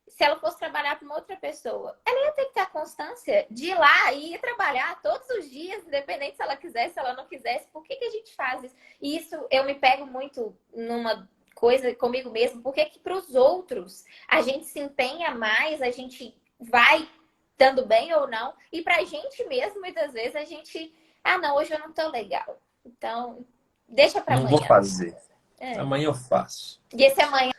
Se ela fosse trabalhar para uma outra pessoa, ela ia ter que ter a constância de ir lá e ir trabalhar todos os dias, independente se ela quisesse, se ela não quisesse. Por que que a gente faz isso? E isso eu me pego muito numa coisa comigo mesmo. Por que que para os outros a gente se empenha mais, a gente vai dando bem ou não, e para a gente mesmo, muitas vezes, a gente, ah, não, hoje eu não tô legal. Então, deixa para Não vou amanhã. fazer. É. Amanhã eu faço. E esse amanhã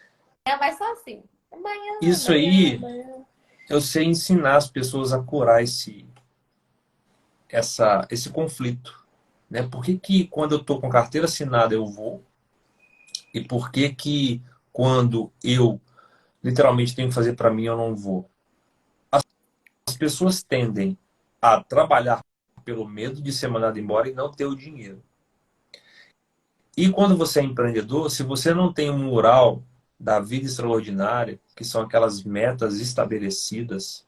vai só assim. Amanhã, Isso amanhã, aí, amanhã. eu sei ensinar as pessoas a curar esse conflito. Né? Por que que quando eu estou com carteira assinada eu vou? E por que que quando eu literalmente tenho que fazer para mim eu não vou? As pessoas tendem a trabalhar pelo medo de ser mandado embora e não ter o dinheiro. E quando você é empreendedor, se você não tem um mural da vida extraordinária, que são aquelas metas estabelecidas,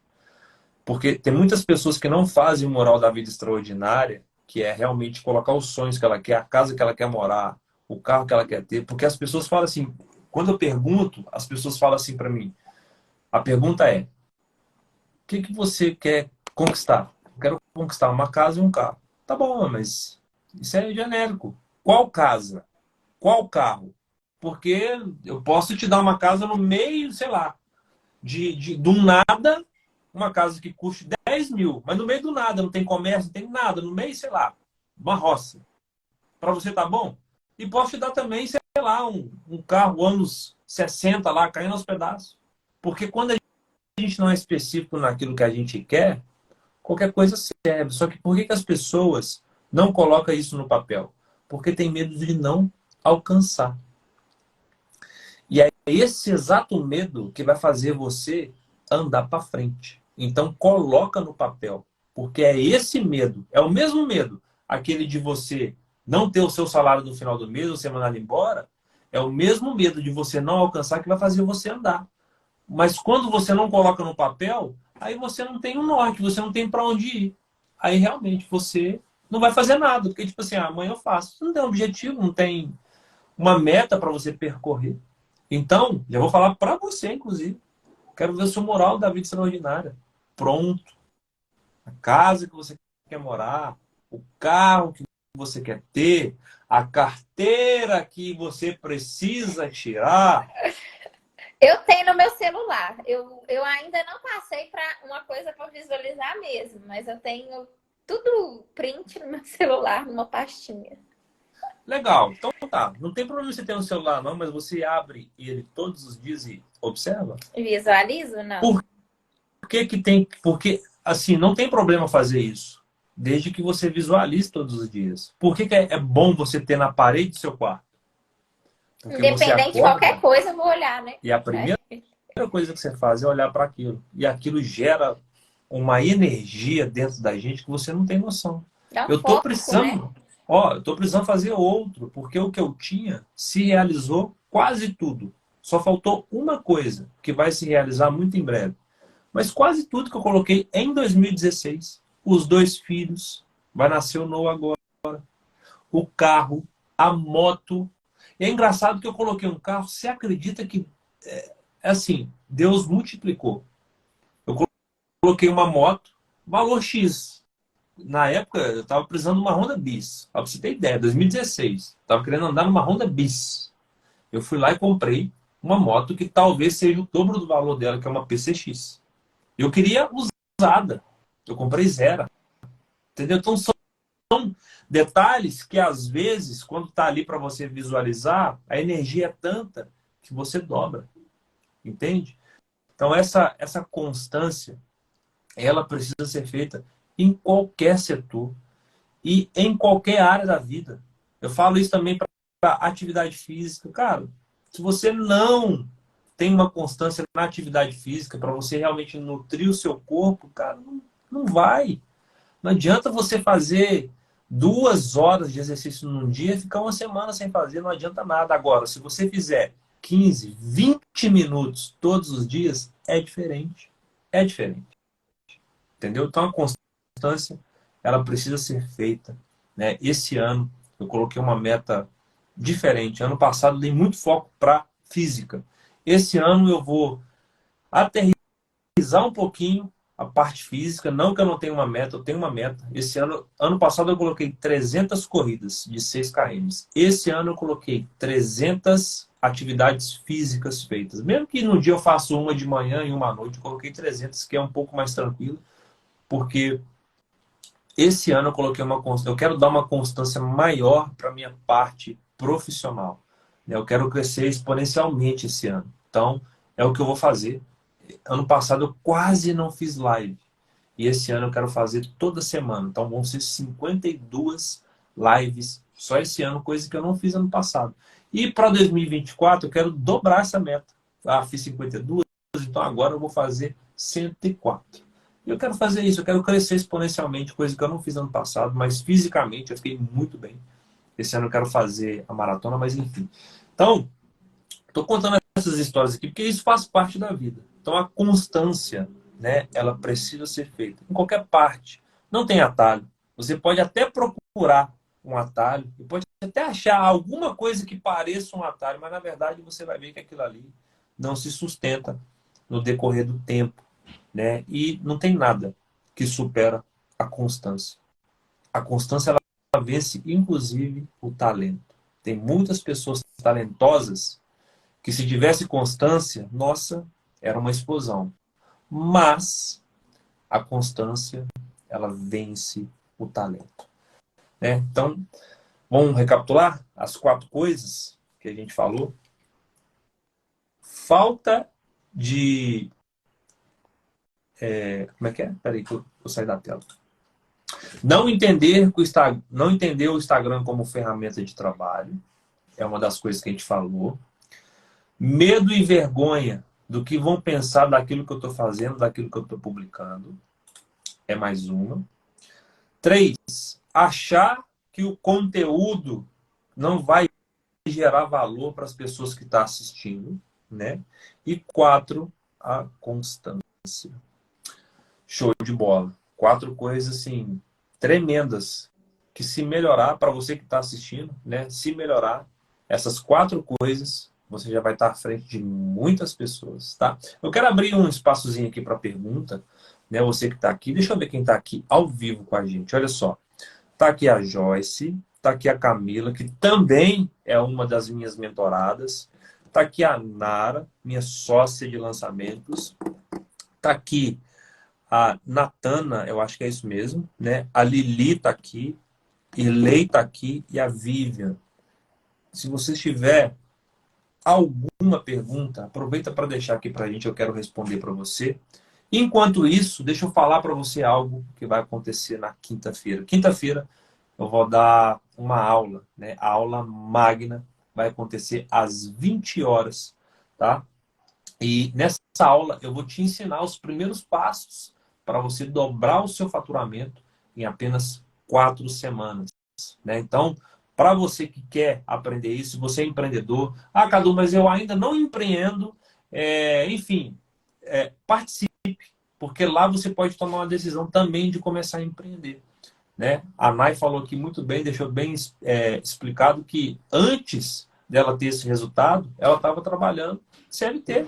porque tem muitas pessoas que não fazem o mural da vida extraordinária, que é realmente colocar os sonhos que ela quer, a casa que ela quer morar, o carro que ela quer ter, porque as pessoas falam assim, quando eu pergunto, as pessoas falam assim para mim, a pergunta é, o que que você quer conquistar? Eu quero conquistar uma casa e um carro. Tá bom, mas isso é genérico. Qual casa? Qual carro? Porque eu posso te dar uma casa no meio, sei lá, do nada, uma casa que custe 10 mil, mas no meio do nada, não tem comércio, não tem nada, no meio, sei lá, uma roça. Para você tá bom? E posso te dar também, sei lá, um carro anos 60 lá, caindo aos pedaços. Porque quando a gente não é específico naquilo que a gente quer, qualquer coisa serve. Só que por que as pessoas não colocam isso no papel? Porque tem medo de não alcançar. E é esse exato medo que vai fazer você andar para frente. Então coloca no papel, porque é esse medo, é o mesmo medo, aquele de você não ter o seu salário no final do mês ou ser mandado embora, é o mesmo medo de você não alcançar que vai fazer você andar. Mas quando você não coloca no papel, aí você não tem um norte, você não tem para onde ir. Aí realmente você não vai fazer nada, porque tipo assim, amanhã eu faço. Você não tem um objetivo, não tem uma meta para você percorrer. Então, já vou falar para você, inclusive. Quero ver o seu moral da vida extraordinária. Pronto. A casa que você quer morar, o carro que você quer ter, a carteira que você precisa tirar. Eu tenho no meu celular. Eu ainda não passei para uma coisa para visualizar mesmo, mas eu tenho tudo print no meu celular, numa pastinha. Legal. Então tá. Não tem problema você ter no celular, não, mas você abre ele todos os dias e observa. Visualizo, não. Por que que tem... Porque, assim, não tem problema fazer isso. Desde que você visualize todos os dias. Por que que é bom você ter na parede do seu quarto? Porque você Independente de qualquer acorda coisa, eu vou olhar, né? e a primeira coisa que você faz é olhar para aquilo. E aquilo gera uma energia dentro da gente que você não tem noção. Dá um Eu tô foco, né? precisando, ó, eu tô precisando fazer outro, porque o que eu tinha se realizou quase tudo. Só faltou uma coisa que vai se realizar muito em breve. Mas quase tudo que eu coloquei em 2016, os 2 filhos, vai nascer o Noah agora, o carro, a moto. E é engraçado que eu coloquei um carro, você acredita que é assim, Deus multiplicou. Eu coloquei uma moto, valor X. Na época, eu estava precisando de uma Honda Bis. Pra você ter ideia, 2016. Estava querendo andar numa Honda Bis. Eu fui lá e comprei uma moto que talvez seja o dobro do valor dela, que é uma PCX. Eu queria usada. Eu comprei zero. Entendeu? Então são detalhes que às vezes, quando está ali para você visualizar, a energia é tanta que você dobra. Entende? Então essa constância, ela precisa ser feita em qualquer setor e em qualquer área da vida. Eu falo isso também para atividade física. Cara, se você não tem uma constância na atividade física, para você realmente nutrir o seu corpo, cara, não vai. Não adianta você fazer 2 horas de exercício num dia e ficar uma semana sem fazer, não adianta nada. Agora, se você fizer 15, 20 minutos todos os dias, é diferente. É diferente. Entendeu? Então a constância, ela precisa ser feita, né? Esse ano eu coloquei uma meta diferente. Ano passado eu dei muito foco para física. Esse ano eu vou aterrissar um pouquinho a parte física. Não que eu não tenha uma meta, eu tenho uma meta. Esse ano passado eu coloquei 300 corridas de 6 km. Esse ano eu coloquei 300 atividades físicas feitas. Mesmo que no dia eu faça uma de manhã e uma à noite, eu coloquei 300, que é um pouco mais tranquilo, porque esse ano eu coloquei eu quero dar uma constância maior para a minha parte profissional. Eu quero crescer exponencialmente esse ano. Então, é o que eu vou fazer. Ano passado eu quase não fiz live. E esse ano eu quero fazer toda semana. Então vão ser 52 lives só esse ano, coisa que eu não fiz ano passado. E para 2024 eu quero dobrar essa meta. Ah, fiz 52, então agora eu vou fazer 104. E eu quero fazer isso, eu quero crescer exponencialmente, coisa que eu não fiz ano passado, mas fisicamente eu fiquei muito bem. Esse ano eu quero fazer a maratona, mas enfim. Então, estou contando essas histórias aqui porque isso faz parte da vida. Então a constância, né, ela precisa ser feita em qualquer parte. Não tem atalho. Você pode até procurar um atalho e pode até achar alguma coisa que pareça um atalho, mas na verdade você vai ver que aquilo ali não se sustenta no decorrer do tempo, né? E não tem nada que supera a constância. A constância ela vence inclusive o talento. Tem muitas pessoas talentosas que se tivesse constância, nossa, era uma explosão. Mas a constância, ela vence o talento. Né? Então, vamos recapitular as 4 coisas que a gente falou. Falta de... como é que é? Peraí que eu saí da tela. Não entender o Instagram como ferramenta de trabalho. É uma das coisas que a gente falou. Medo e vergonha do que vão pensar daquilo que eu estou fazendo, daquilo que eu estou publicando. É mais uma. 3, achar que o conteúdo não vai gerar valor para as pessoas que estão assistindo, né? E 4, a constância. Show de bola. 4 coisas, assim, tremendas, que se melhorar, para você que está assistindo, né? Se melhorar essas 4 coisas, você já vai estar à frente de muitas pessoas, tá? Eu quero abrir um espaçozinho aqui para pergunta, né? Você que está aqui, deixa eu ver quem está aqui ao vivo com a gente. Olha só, tá aqui a Joyce, tá aqui a Camila, que também é uma das minhas mentoradas, tá aqui a Nara, minha sócia de lançamentos, tá aqui a Natana, eu acho que é isso mesmo, né? A Lili tá aqui, Ilei tá aqui e a Vivian. Se você tiver alguma pergunta, aproveita para deixar aqui para a gente, eu quero responder para você. Enquanto isso, deixa eu falar para você algo que vai acontecer na quinta-feira. Quinta-feira eu vou dar uma aula, né? A aula magna vai acontecer às 20 horas, tá? E nessa aula eu vou te ensinar os primeiros passos para você dobrar o seu faturamento em apenas 4 semanas, né? Então, para você que quer aprender isso, você é empreendedor, Cadu, mas eu ainda não empreendo, enfim, participe, porque lá você pode tomar uma decisão também de começar a empreender, né? A Nai falou aqui muito bem, deixou bem explicado que antes dela ter esse resultado, ela estava trabalhando CLT,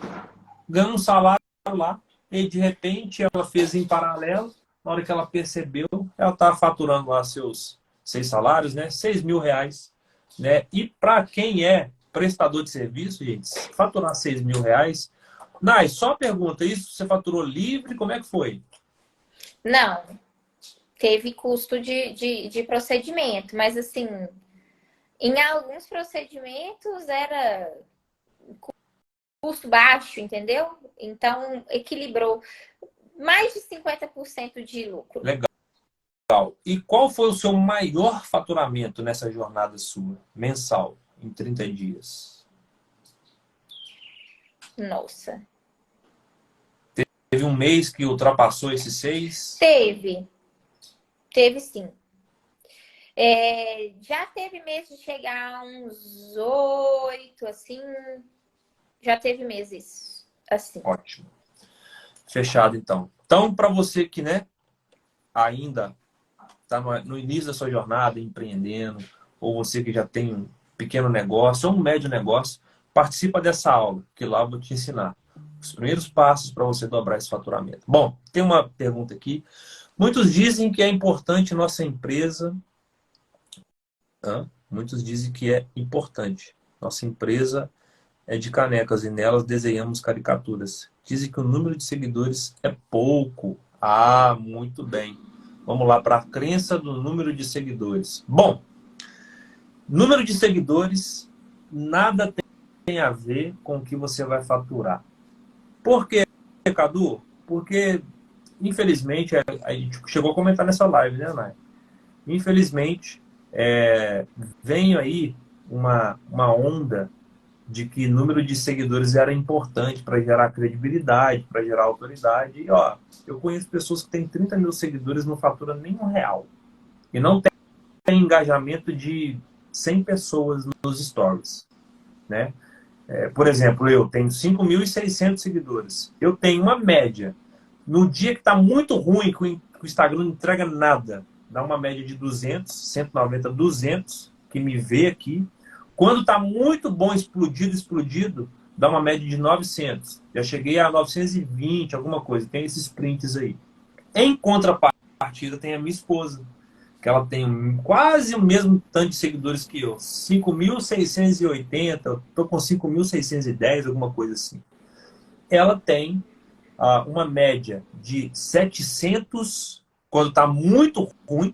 ganhando um salário lá, e de repente ela fez em paralelo, na hora que ela percebeu, ela estava faturando lá seus 6 salários, né? 6.000 reais, né? E para quem é prestador de serviço, gente, faturar 6.000 reais. Nai, só pergunta, isso você faturou livre? Como é que foi? Não, teve custo de procedimento, mas assim, em alguns procedimentos era custo baixo, entendeu? Então, equilibrou mais de 50% de lucro. Legal. E qual foi o seu maior faturamento nessa jornada sua, mensal, em 30 dias? Nossa. Teve um mês que ultrapassou esses 6? Teve sim. Já teve mês de chegar a uns 8, assim. Já teve meses assim. Ótimo. Fechado, então. Então, para você que, né, ainda está no início da sua jornada, empreendendo, ou você que já tem um pequeno negócio ou um médio negócio, participa dessa aula, que lá eu vou te ensinar os primeiros passos para você dobrar esse faturamento. Bom, tem uma pergunta aqui. Muitos dizem que é importante nossa empresa... Muitos dizem que é importante. Nossa empresa é de canecas e nelas desenhamos caricaturas. Dizem que o número de seguidores é pouco. Muito bem. Vamos lá para a crença do número de seguidores. Bom, número de seguidores nada tem a ver com o que você vai faturar. Por quê, Cadu? Porque, infelizmente, a gente chegou a comentar nessa live, né, Nai? Infelizmente, vem aí uma onda de que número de seguidores era importante para gerar credibilidade, para gerar autoridade. E, eu conheço pessoas que têm 30 mil seguidores e não faturam nem R$1. E não tem engajamento de 100 pessoas nos stories, né? Por exemplo, eu tenho 5.600 seguidores. Eu tenho uma média. No dia que está muito ruim, que o Instagram não entrega nada, dá uma média de 200, 190, 200, que me vê aqui. Quando está muito bom, explodido, dá uma média de 900. Já cheguei a 920, alguma coisa. Tem esses prints aí. Em contrapartida, tem a minha esposa, que ela tem quase o mesmo tanto de seguidores que eu. 5.680, eu estou com 5.610, alguma coisa assim. Ela tem uma média de 700 quando está muito ruim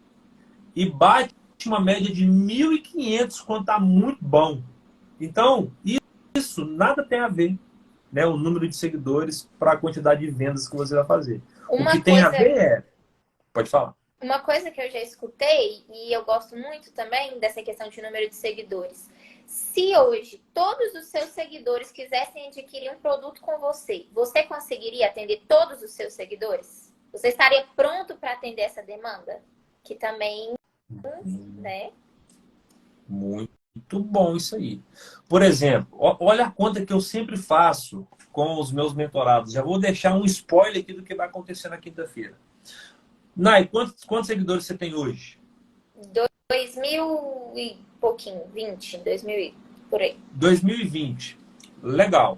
e bate uma média de 1.500 quando está muito bom. Então, isso nada tem a ver, né, o número de seguidores para a quantidade de vendas que você vai fazer. O que tem a ver Pode falar. Uma coisa que eu já escutei, e eu gosto muito também dessa questão de número de seguidores. Se hoje todos os seus seguidores quisessem adquirir um produto com você, você conseguiria atender todos os seus seguidores? Você estaria pronto para atender essa demanda? Que também, né? Muito bom isso aí. Por exemplo, olha a conta que eu sempre faço com os meus mentorados. Já vou deixar um spoiler aqui do que vai acontecer na quinta-feira. Nai, quantos seguidores você tem hoje? 2.000 e pouquinho, 20, por aí. 2020. Legal.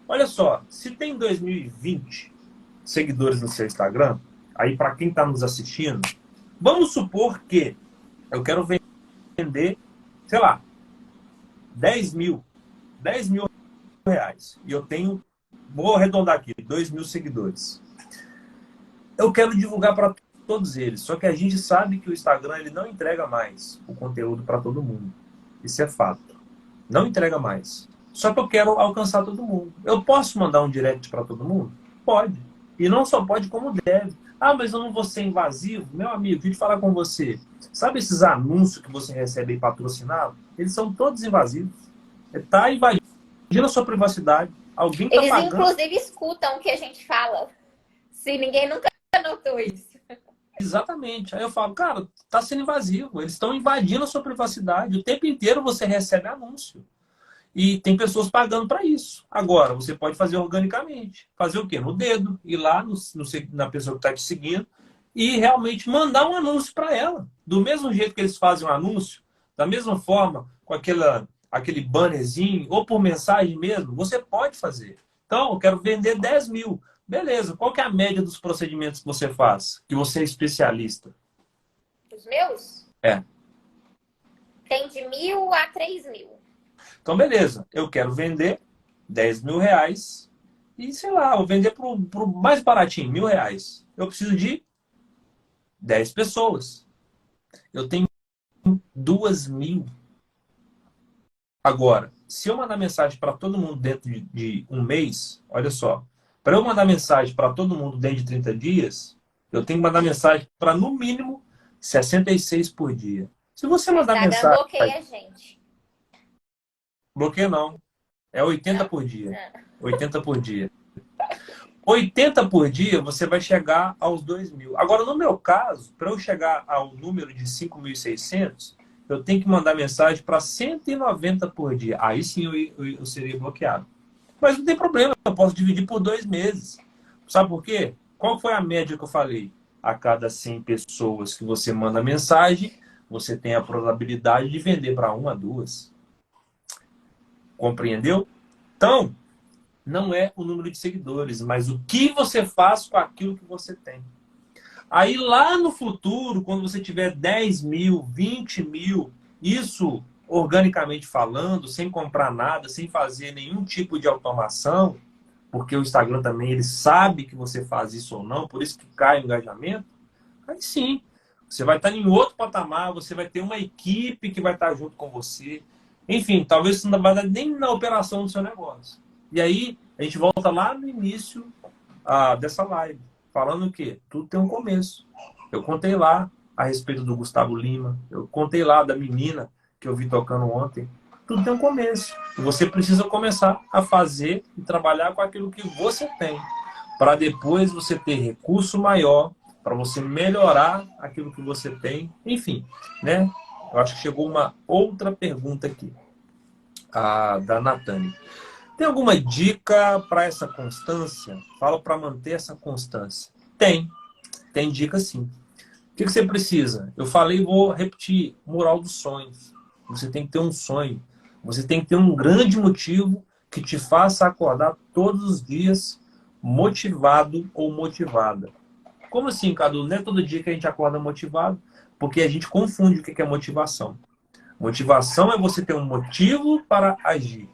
Olha só, se tem 2020 seguidores no seu Instagram, aí para quem está nos assistindo, vamos supor que eu quero vender, sei lá, 10 mil reais. E eu tenho, vou arredondar aqui, 2.000 seguidores. Eu quero divulgar para todos eles. Só que a gente sabe que o Instagram ele não entrega mais o conteúdo para todo mundo. Isso é fato. Não entrega mais. Só que eu quero alcançar todo mundo. Eu posso mandar um direct para todo mundo? Pode. E não só pode, como deve. Ah, mas eu não vou ser invasivo? Meu amigo, deixa eu falar com você. Sabe esses anúncios que você recebe aí patrocinado? Eles são todos invasivos. Está invadindo a sua privacidade. Alguém está Eles, pagando. inclusive, escutam o que a gente fala. Se ninguém nunca notou isso. Exatamente. Aí eu falo, cara, está sendo invasivo. Eles estão invadindo a sua privacidade. O tempo inteiro você recebe anúncio. E tem pessoas pagando para isso. Agora, você pode fazer organicamente. Fazer o quê? No dedo, ir lá na pessoa que está te seguindo e realmente mandar um anúncio para ela. Do mesmo jeito que eles fazem um anúncio, da mesma forma, com aquele bannerzinho, ou por mensagem mesmo, você pode fazer. Então, eu quero vender 10 mil. Beleza, qual que é a média dos procedimentos que você faz? Que você é especialista? Os meus? É. Tem de 1.000 a 3.000. Então, beleza. Eu quero vender 10 mil reais e, sei lá, vou vender pro mais baratinho, R$ 1.000. Eu preciso de 10 pessoas. Eu tenho 2.000. Agora, se eu mandar mensagem para todo mundo dentro de um mês, olha só, para eu mandar mensagem para todo mundo dentro de 30 dias, eu tenho que mandar mensagem para, no mínimo, 66 por dia. Se você O mandar Instagram mensagem... bloqueia a gente. Bloqueio não. É 80 Não. por dia. Não. 80 por dia. 80 por dia, você vai chegar aos 2.000. Agora, no meu caso, para eu chegar ao número de 5.600, eu tenho que mandar mensagem para 190 por dia. Aí sim eu seria bloqueado. Mas não tem problema, eu posso dividir por 2 meses. Sabe por quê? Qual foi a média que eu falei? A cada 100 pessoas que você manda mensagem, você tem a probabilidade de vender para 1 a 2. Compreendeu? Então, não é o número de seguidores, mas o que você faz com aquilo que você tem. Aí lá no futuro, quando você tiver 10 mil, 20 mil, isso organicamente falando, sem comprar nada, sem fazer nenhum tipo de automação, porque o Instagram também ele sabe que você faz isso ou não, por isso que cai o engajamento, aí sim, você vai estar em outro patamar, você vai ter uma equipe que vai estar junto com você. Enfim, talvez você não vai dar nem na operação do seu negócio. E aí, a gente volta lá no início dessa live, falando o quê? Tudo tem um começo. Eu contei lá a respeito do Gustavo Lima, eu contei lá da menina que eu vi tocando ontem. Tudo tem um começo. E você precisa começar a fazer e trabalhar com aquilo que você tem, para depois você ter recurso maior, para você melhorar aquilo que você tem. Enfim, né? Eu acho que chegou uma outra pergunta aqui, da Natane. Tem alguma dica para essa constância? Fala para manter essa constância. Tem dica sim. O que você precisa? Eu falei e vou repetir, mural dos sonhos. Você tem que ter um sonho. Você tem que ter um grande motivo que te faça acordar todos os dias motivado ou motivada. Como assim, Cadu? Não é todo dia que a gente acorda motivado, porque a gente confunde o que é motivação. Motivação é você ter um motivo para agir.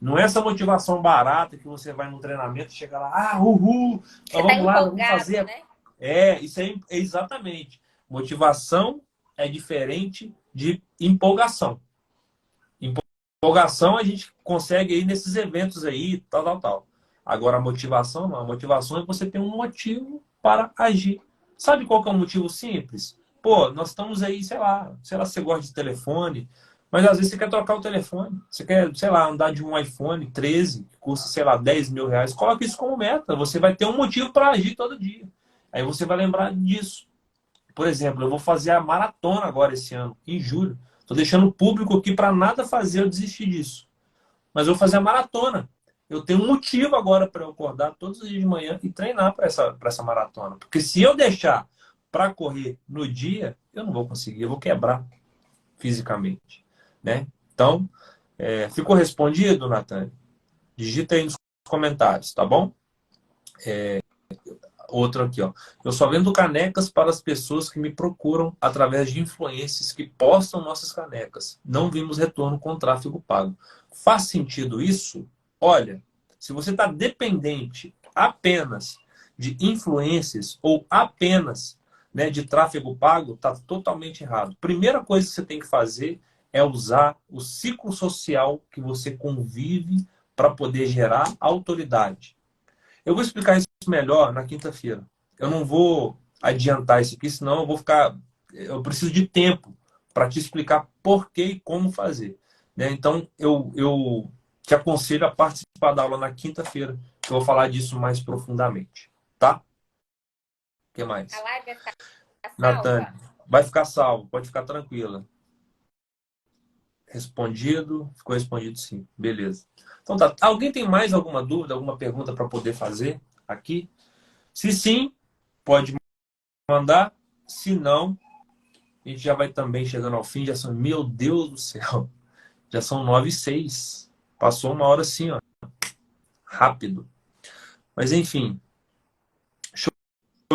Não é essa motivação barata que você vai no treinamento e chega lá, uhul, então Você tá vamos lá, vamos empolgado, fazer. né? Isso é exatamente. Motivação é diferente de empolgação. Empolgação a gente consegue aí nesses eventos aí, tal. Agora a motivação não. A motivação é você ter um motivo para agir. Sabe qual que é um motivo simples? Pô, nós estamos aí, sei lá, se você gosta de telefone, mas às vezes você quer trocar o telefone. Você quer, sei lá, andar de um iPhone 13, que custa, sei lá, 10 mil reais. Coloque isso como meta. Você vai ter um motivo para agir todo dia. Aí você vai lembrar disso. Por exemplo, eu vou fazer a maratona agora esse ano, em julho. Estou deixando o público aqui para nada fazer eu desistir disso. Mas eu vou fazer a maratona. Eu tenho um motivo agora para eu acordar todos os dias de manhã e treinar para essa maratona. Porque se eu deixar para correr no dia, eu não vou conseguir, eu vou quebrar fisicamente. Né? Então, ficou respondido, Natane? Digita aí nos comentários, tá bom? Outro aqui, ó. Eu só vendo canecas para as pessoas que me procuram através de influencers que postam nossas canecas. Não vimos retorno com tráfego pago. Faz sentido isso? Olha, se você está dependente apenas de influencers ou apenas, né, de tráfego pago, está totalmente errado. Primeira coisa que você tem que fazer é usar o ciclo social que você convive para poder gerar autoridade. Eu vou explicar isso melhor na quinta-feira. Eu não vou adiantar isso aqui, senão eu vou ficar... Eu preciso de tempo para te explicar por que e como fazer, né? Então, eu te aconselho a participar da aula na quinta-feira, que eu vou falar disso mais profundamente, tá? O que mais? A live vai ficar Natânia, salva? vai ficar salvo, pode ficar tranquila. Respondido? Ficou respondido sim. Beleza. Então tá. Alguém tem mais alguma dúvida, alguma pergunta para poder fazer aqui? Se sim, pode mandar. Se não, a gente já vai também chegando ao fim. Já são, meu Deus do céu, já são 9h06. Passou uma hora assim, ó. Rápido. Mas enfim, show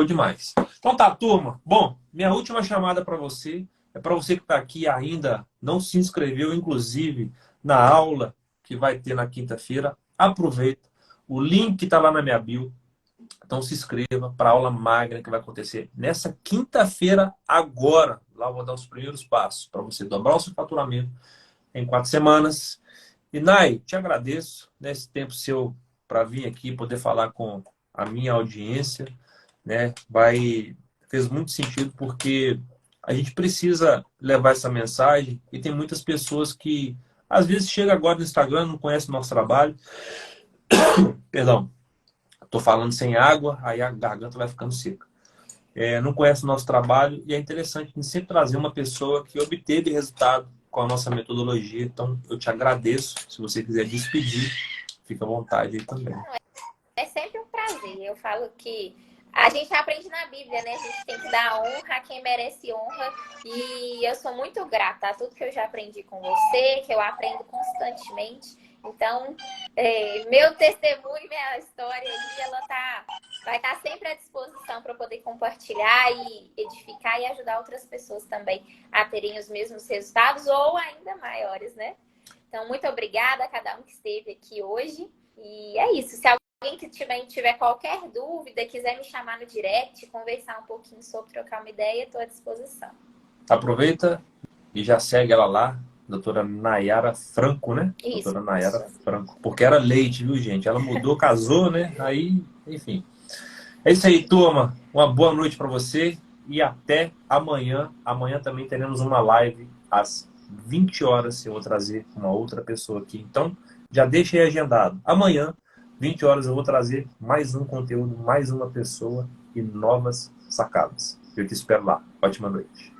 demais. Então tá, turma. Bom, minha última chamada para você é para você que está aqui e ainda não se inscreveu, inclusive, na aula que vai ter na quinta-feira. Aproveita. O link está lá na minha bio. Então se inscreva para a aula magna que vai acontecer nessa quinta-feira agora. Lá eu vou dar os primeiros passos para você dobrar o seu faturamento em 4 semanas. E Nai, te agradeço nesse tempo seu para vir aqui poder falar com a minha audiência, né? Fez muito sentido porque a gente precisa levar essa mensagem e tem muitas pessoas que às vezes chegam agora no Instagram, não conhecem o nosso trabalho. Perdão, estou falando sem água, aí a garganta vai ficando seca. Não conhece o nosso trabalho e é interessante a gente sempre trazer uma pessoa que obteve resultado com a nossa metodologia. Então, eu te agradeço. Se você quiser despedir, fica à vontade aí também. É sempre um prazer. Eu falo que a gente aprende na Bíblia, né? A gente tem que dar honra a quem merece honra. E eu sou muito grata a tudo que eu já aprendi com você, que eu aprendo constantemente. Então, meu testemunho, minha história aí, vai estar sempre à disposição para poder compartilhar e edificar e ajudar outras pessoas também a terem os mesmos resultados ou ainda maiores, né? Então, muito obrigada a cada um que esteve aqui hoje. E é isso. Se alguém que tiver qualquer dúvida, quiser me chamar no direct, conversar um pouquinho sobre, trocar uma ideia, estou à disposição. Aproveita e já segue ela lá. Doutora Nayara Franco, né? Isso. Doutora Nayara Franco. Porque era Leite, viu, gente? Ela mudou, casou, né? Aí, enfim. É isso aí, turma. Uma boa noite para você e até amanhã. Amanhã também teremos uma live às 20 horas. Eu vou trazer uma outra pessoa aqui. Então, já deixa aí agendado. Amanhã, 20 horas, eu vou trazer mais um conteúdo, mais uma pessoa e novas sacadas. Eu te espero lá. Ótima noite.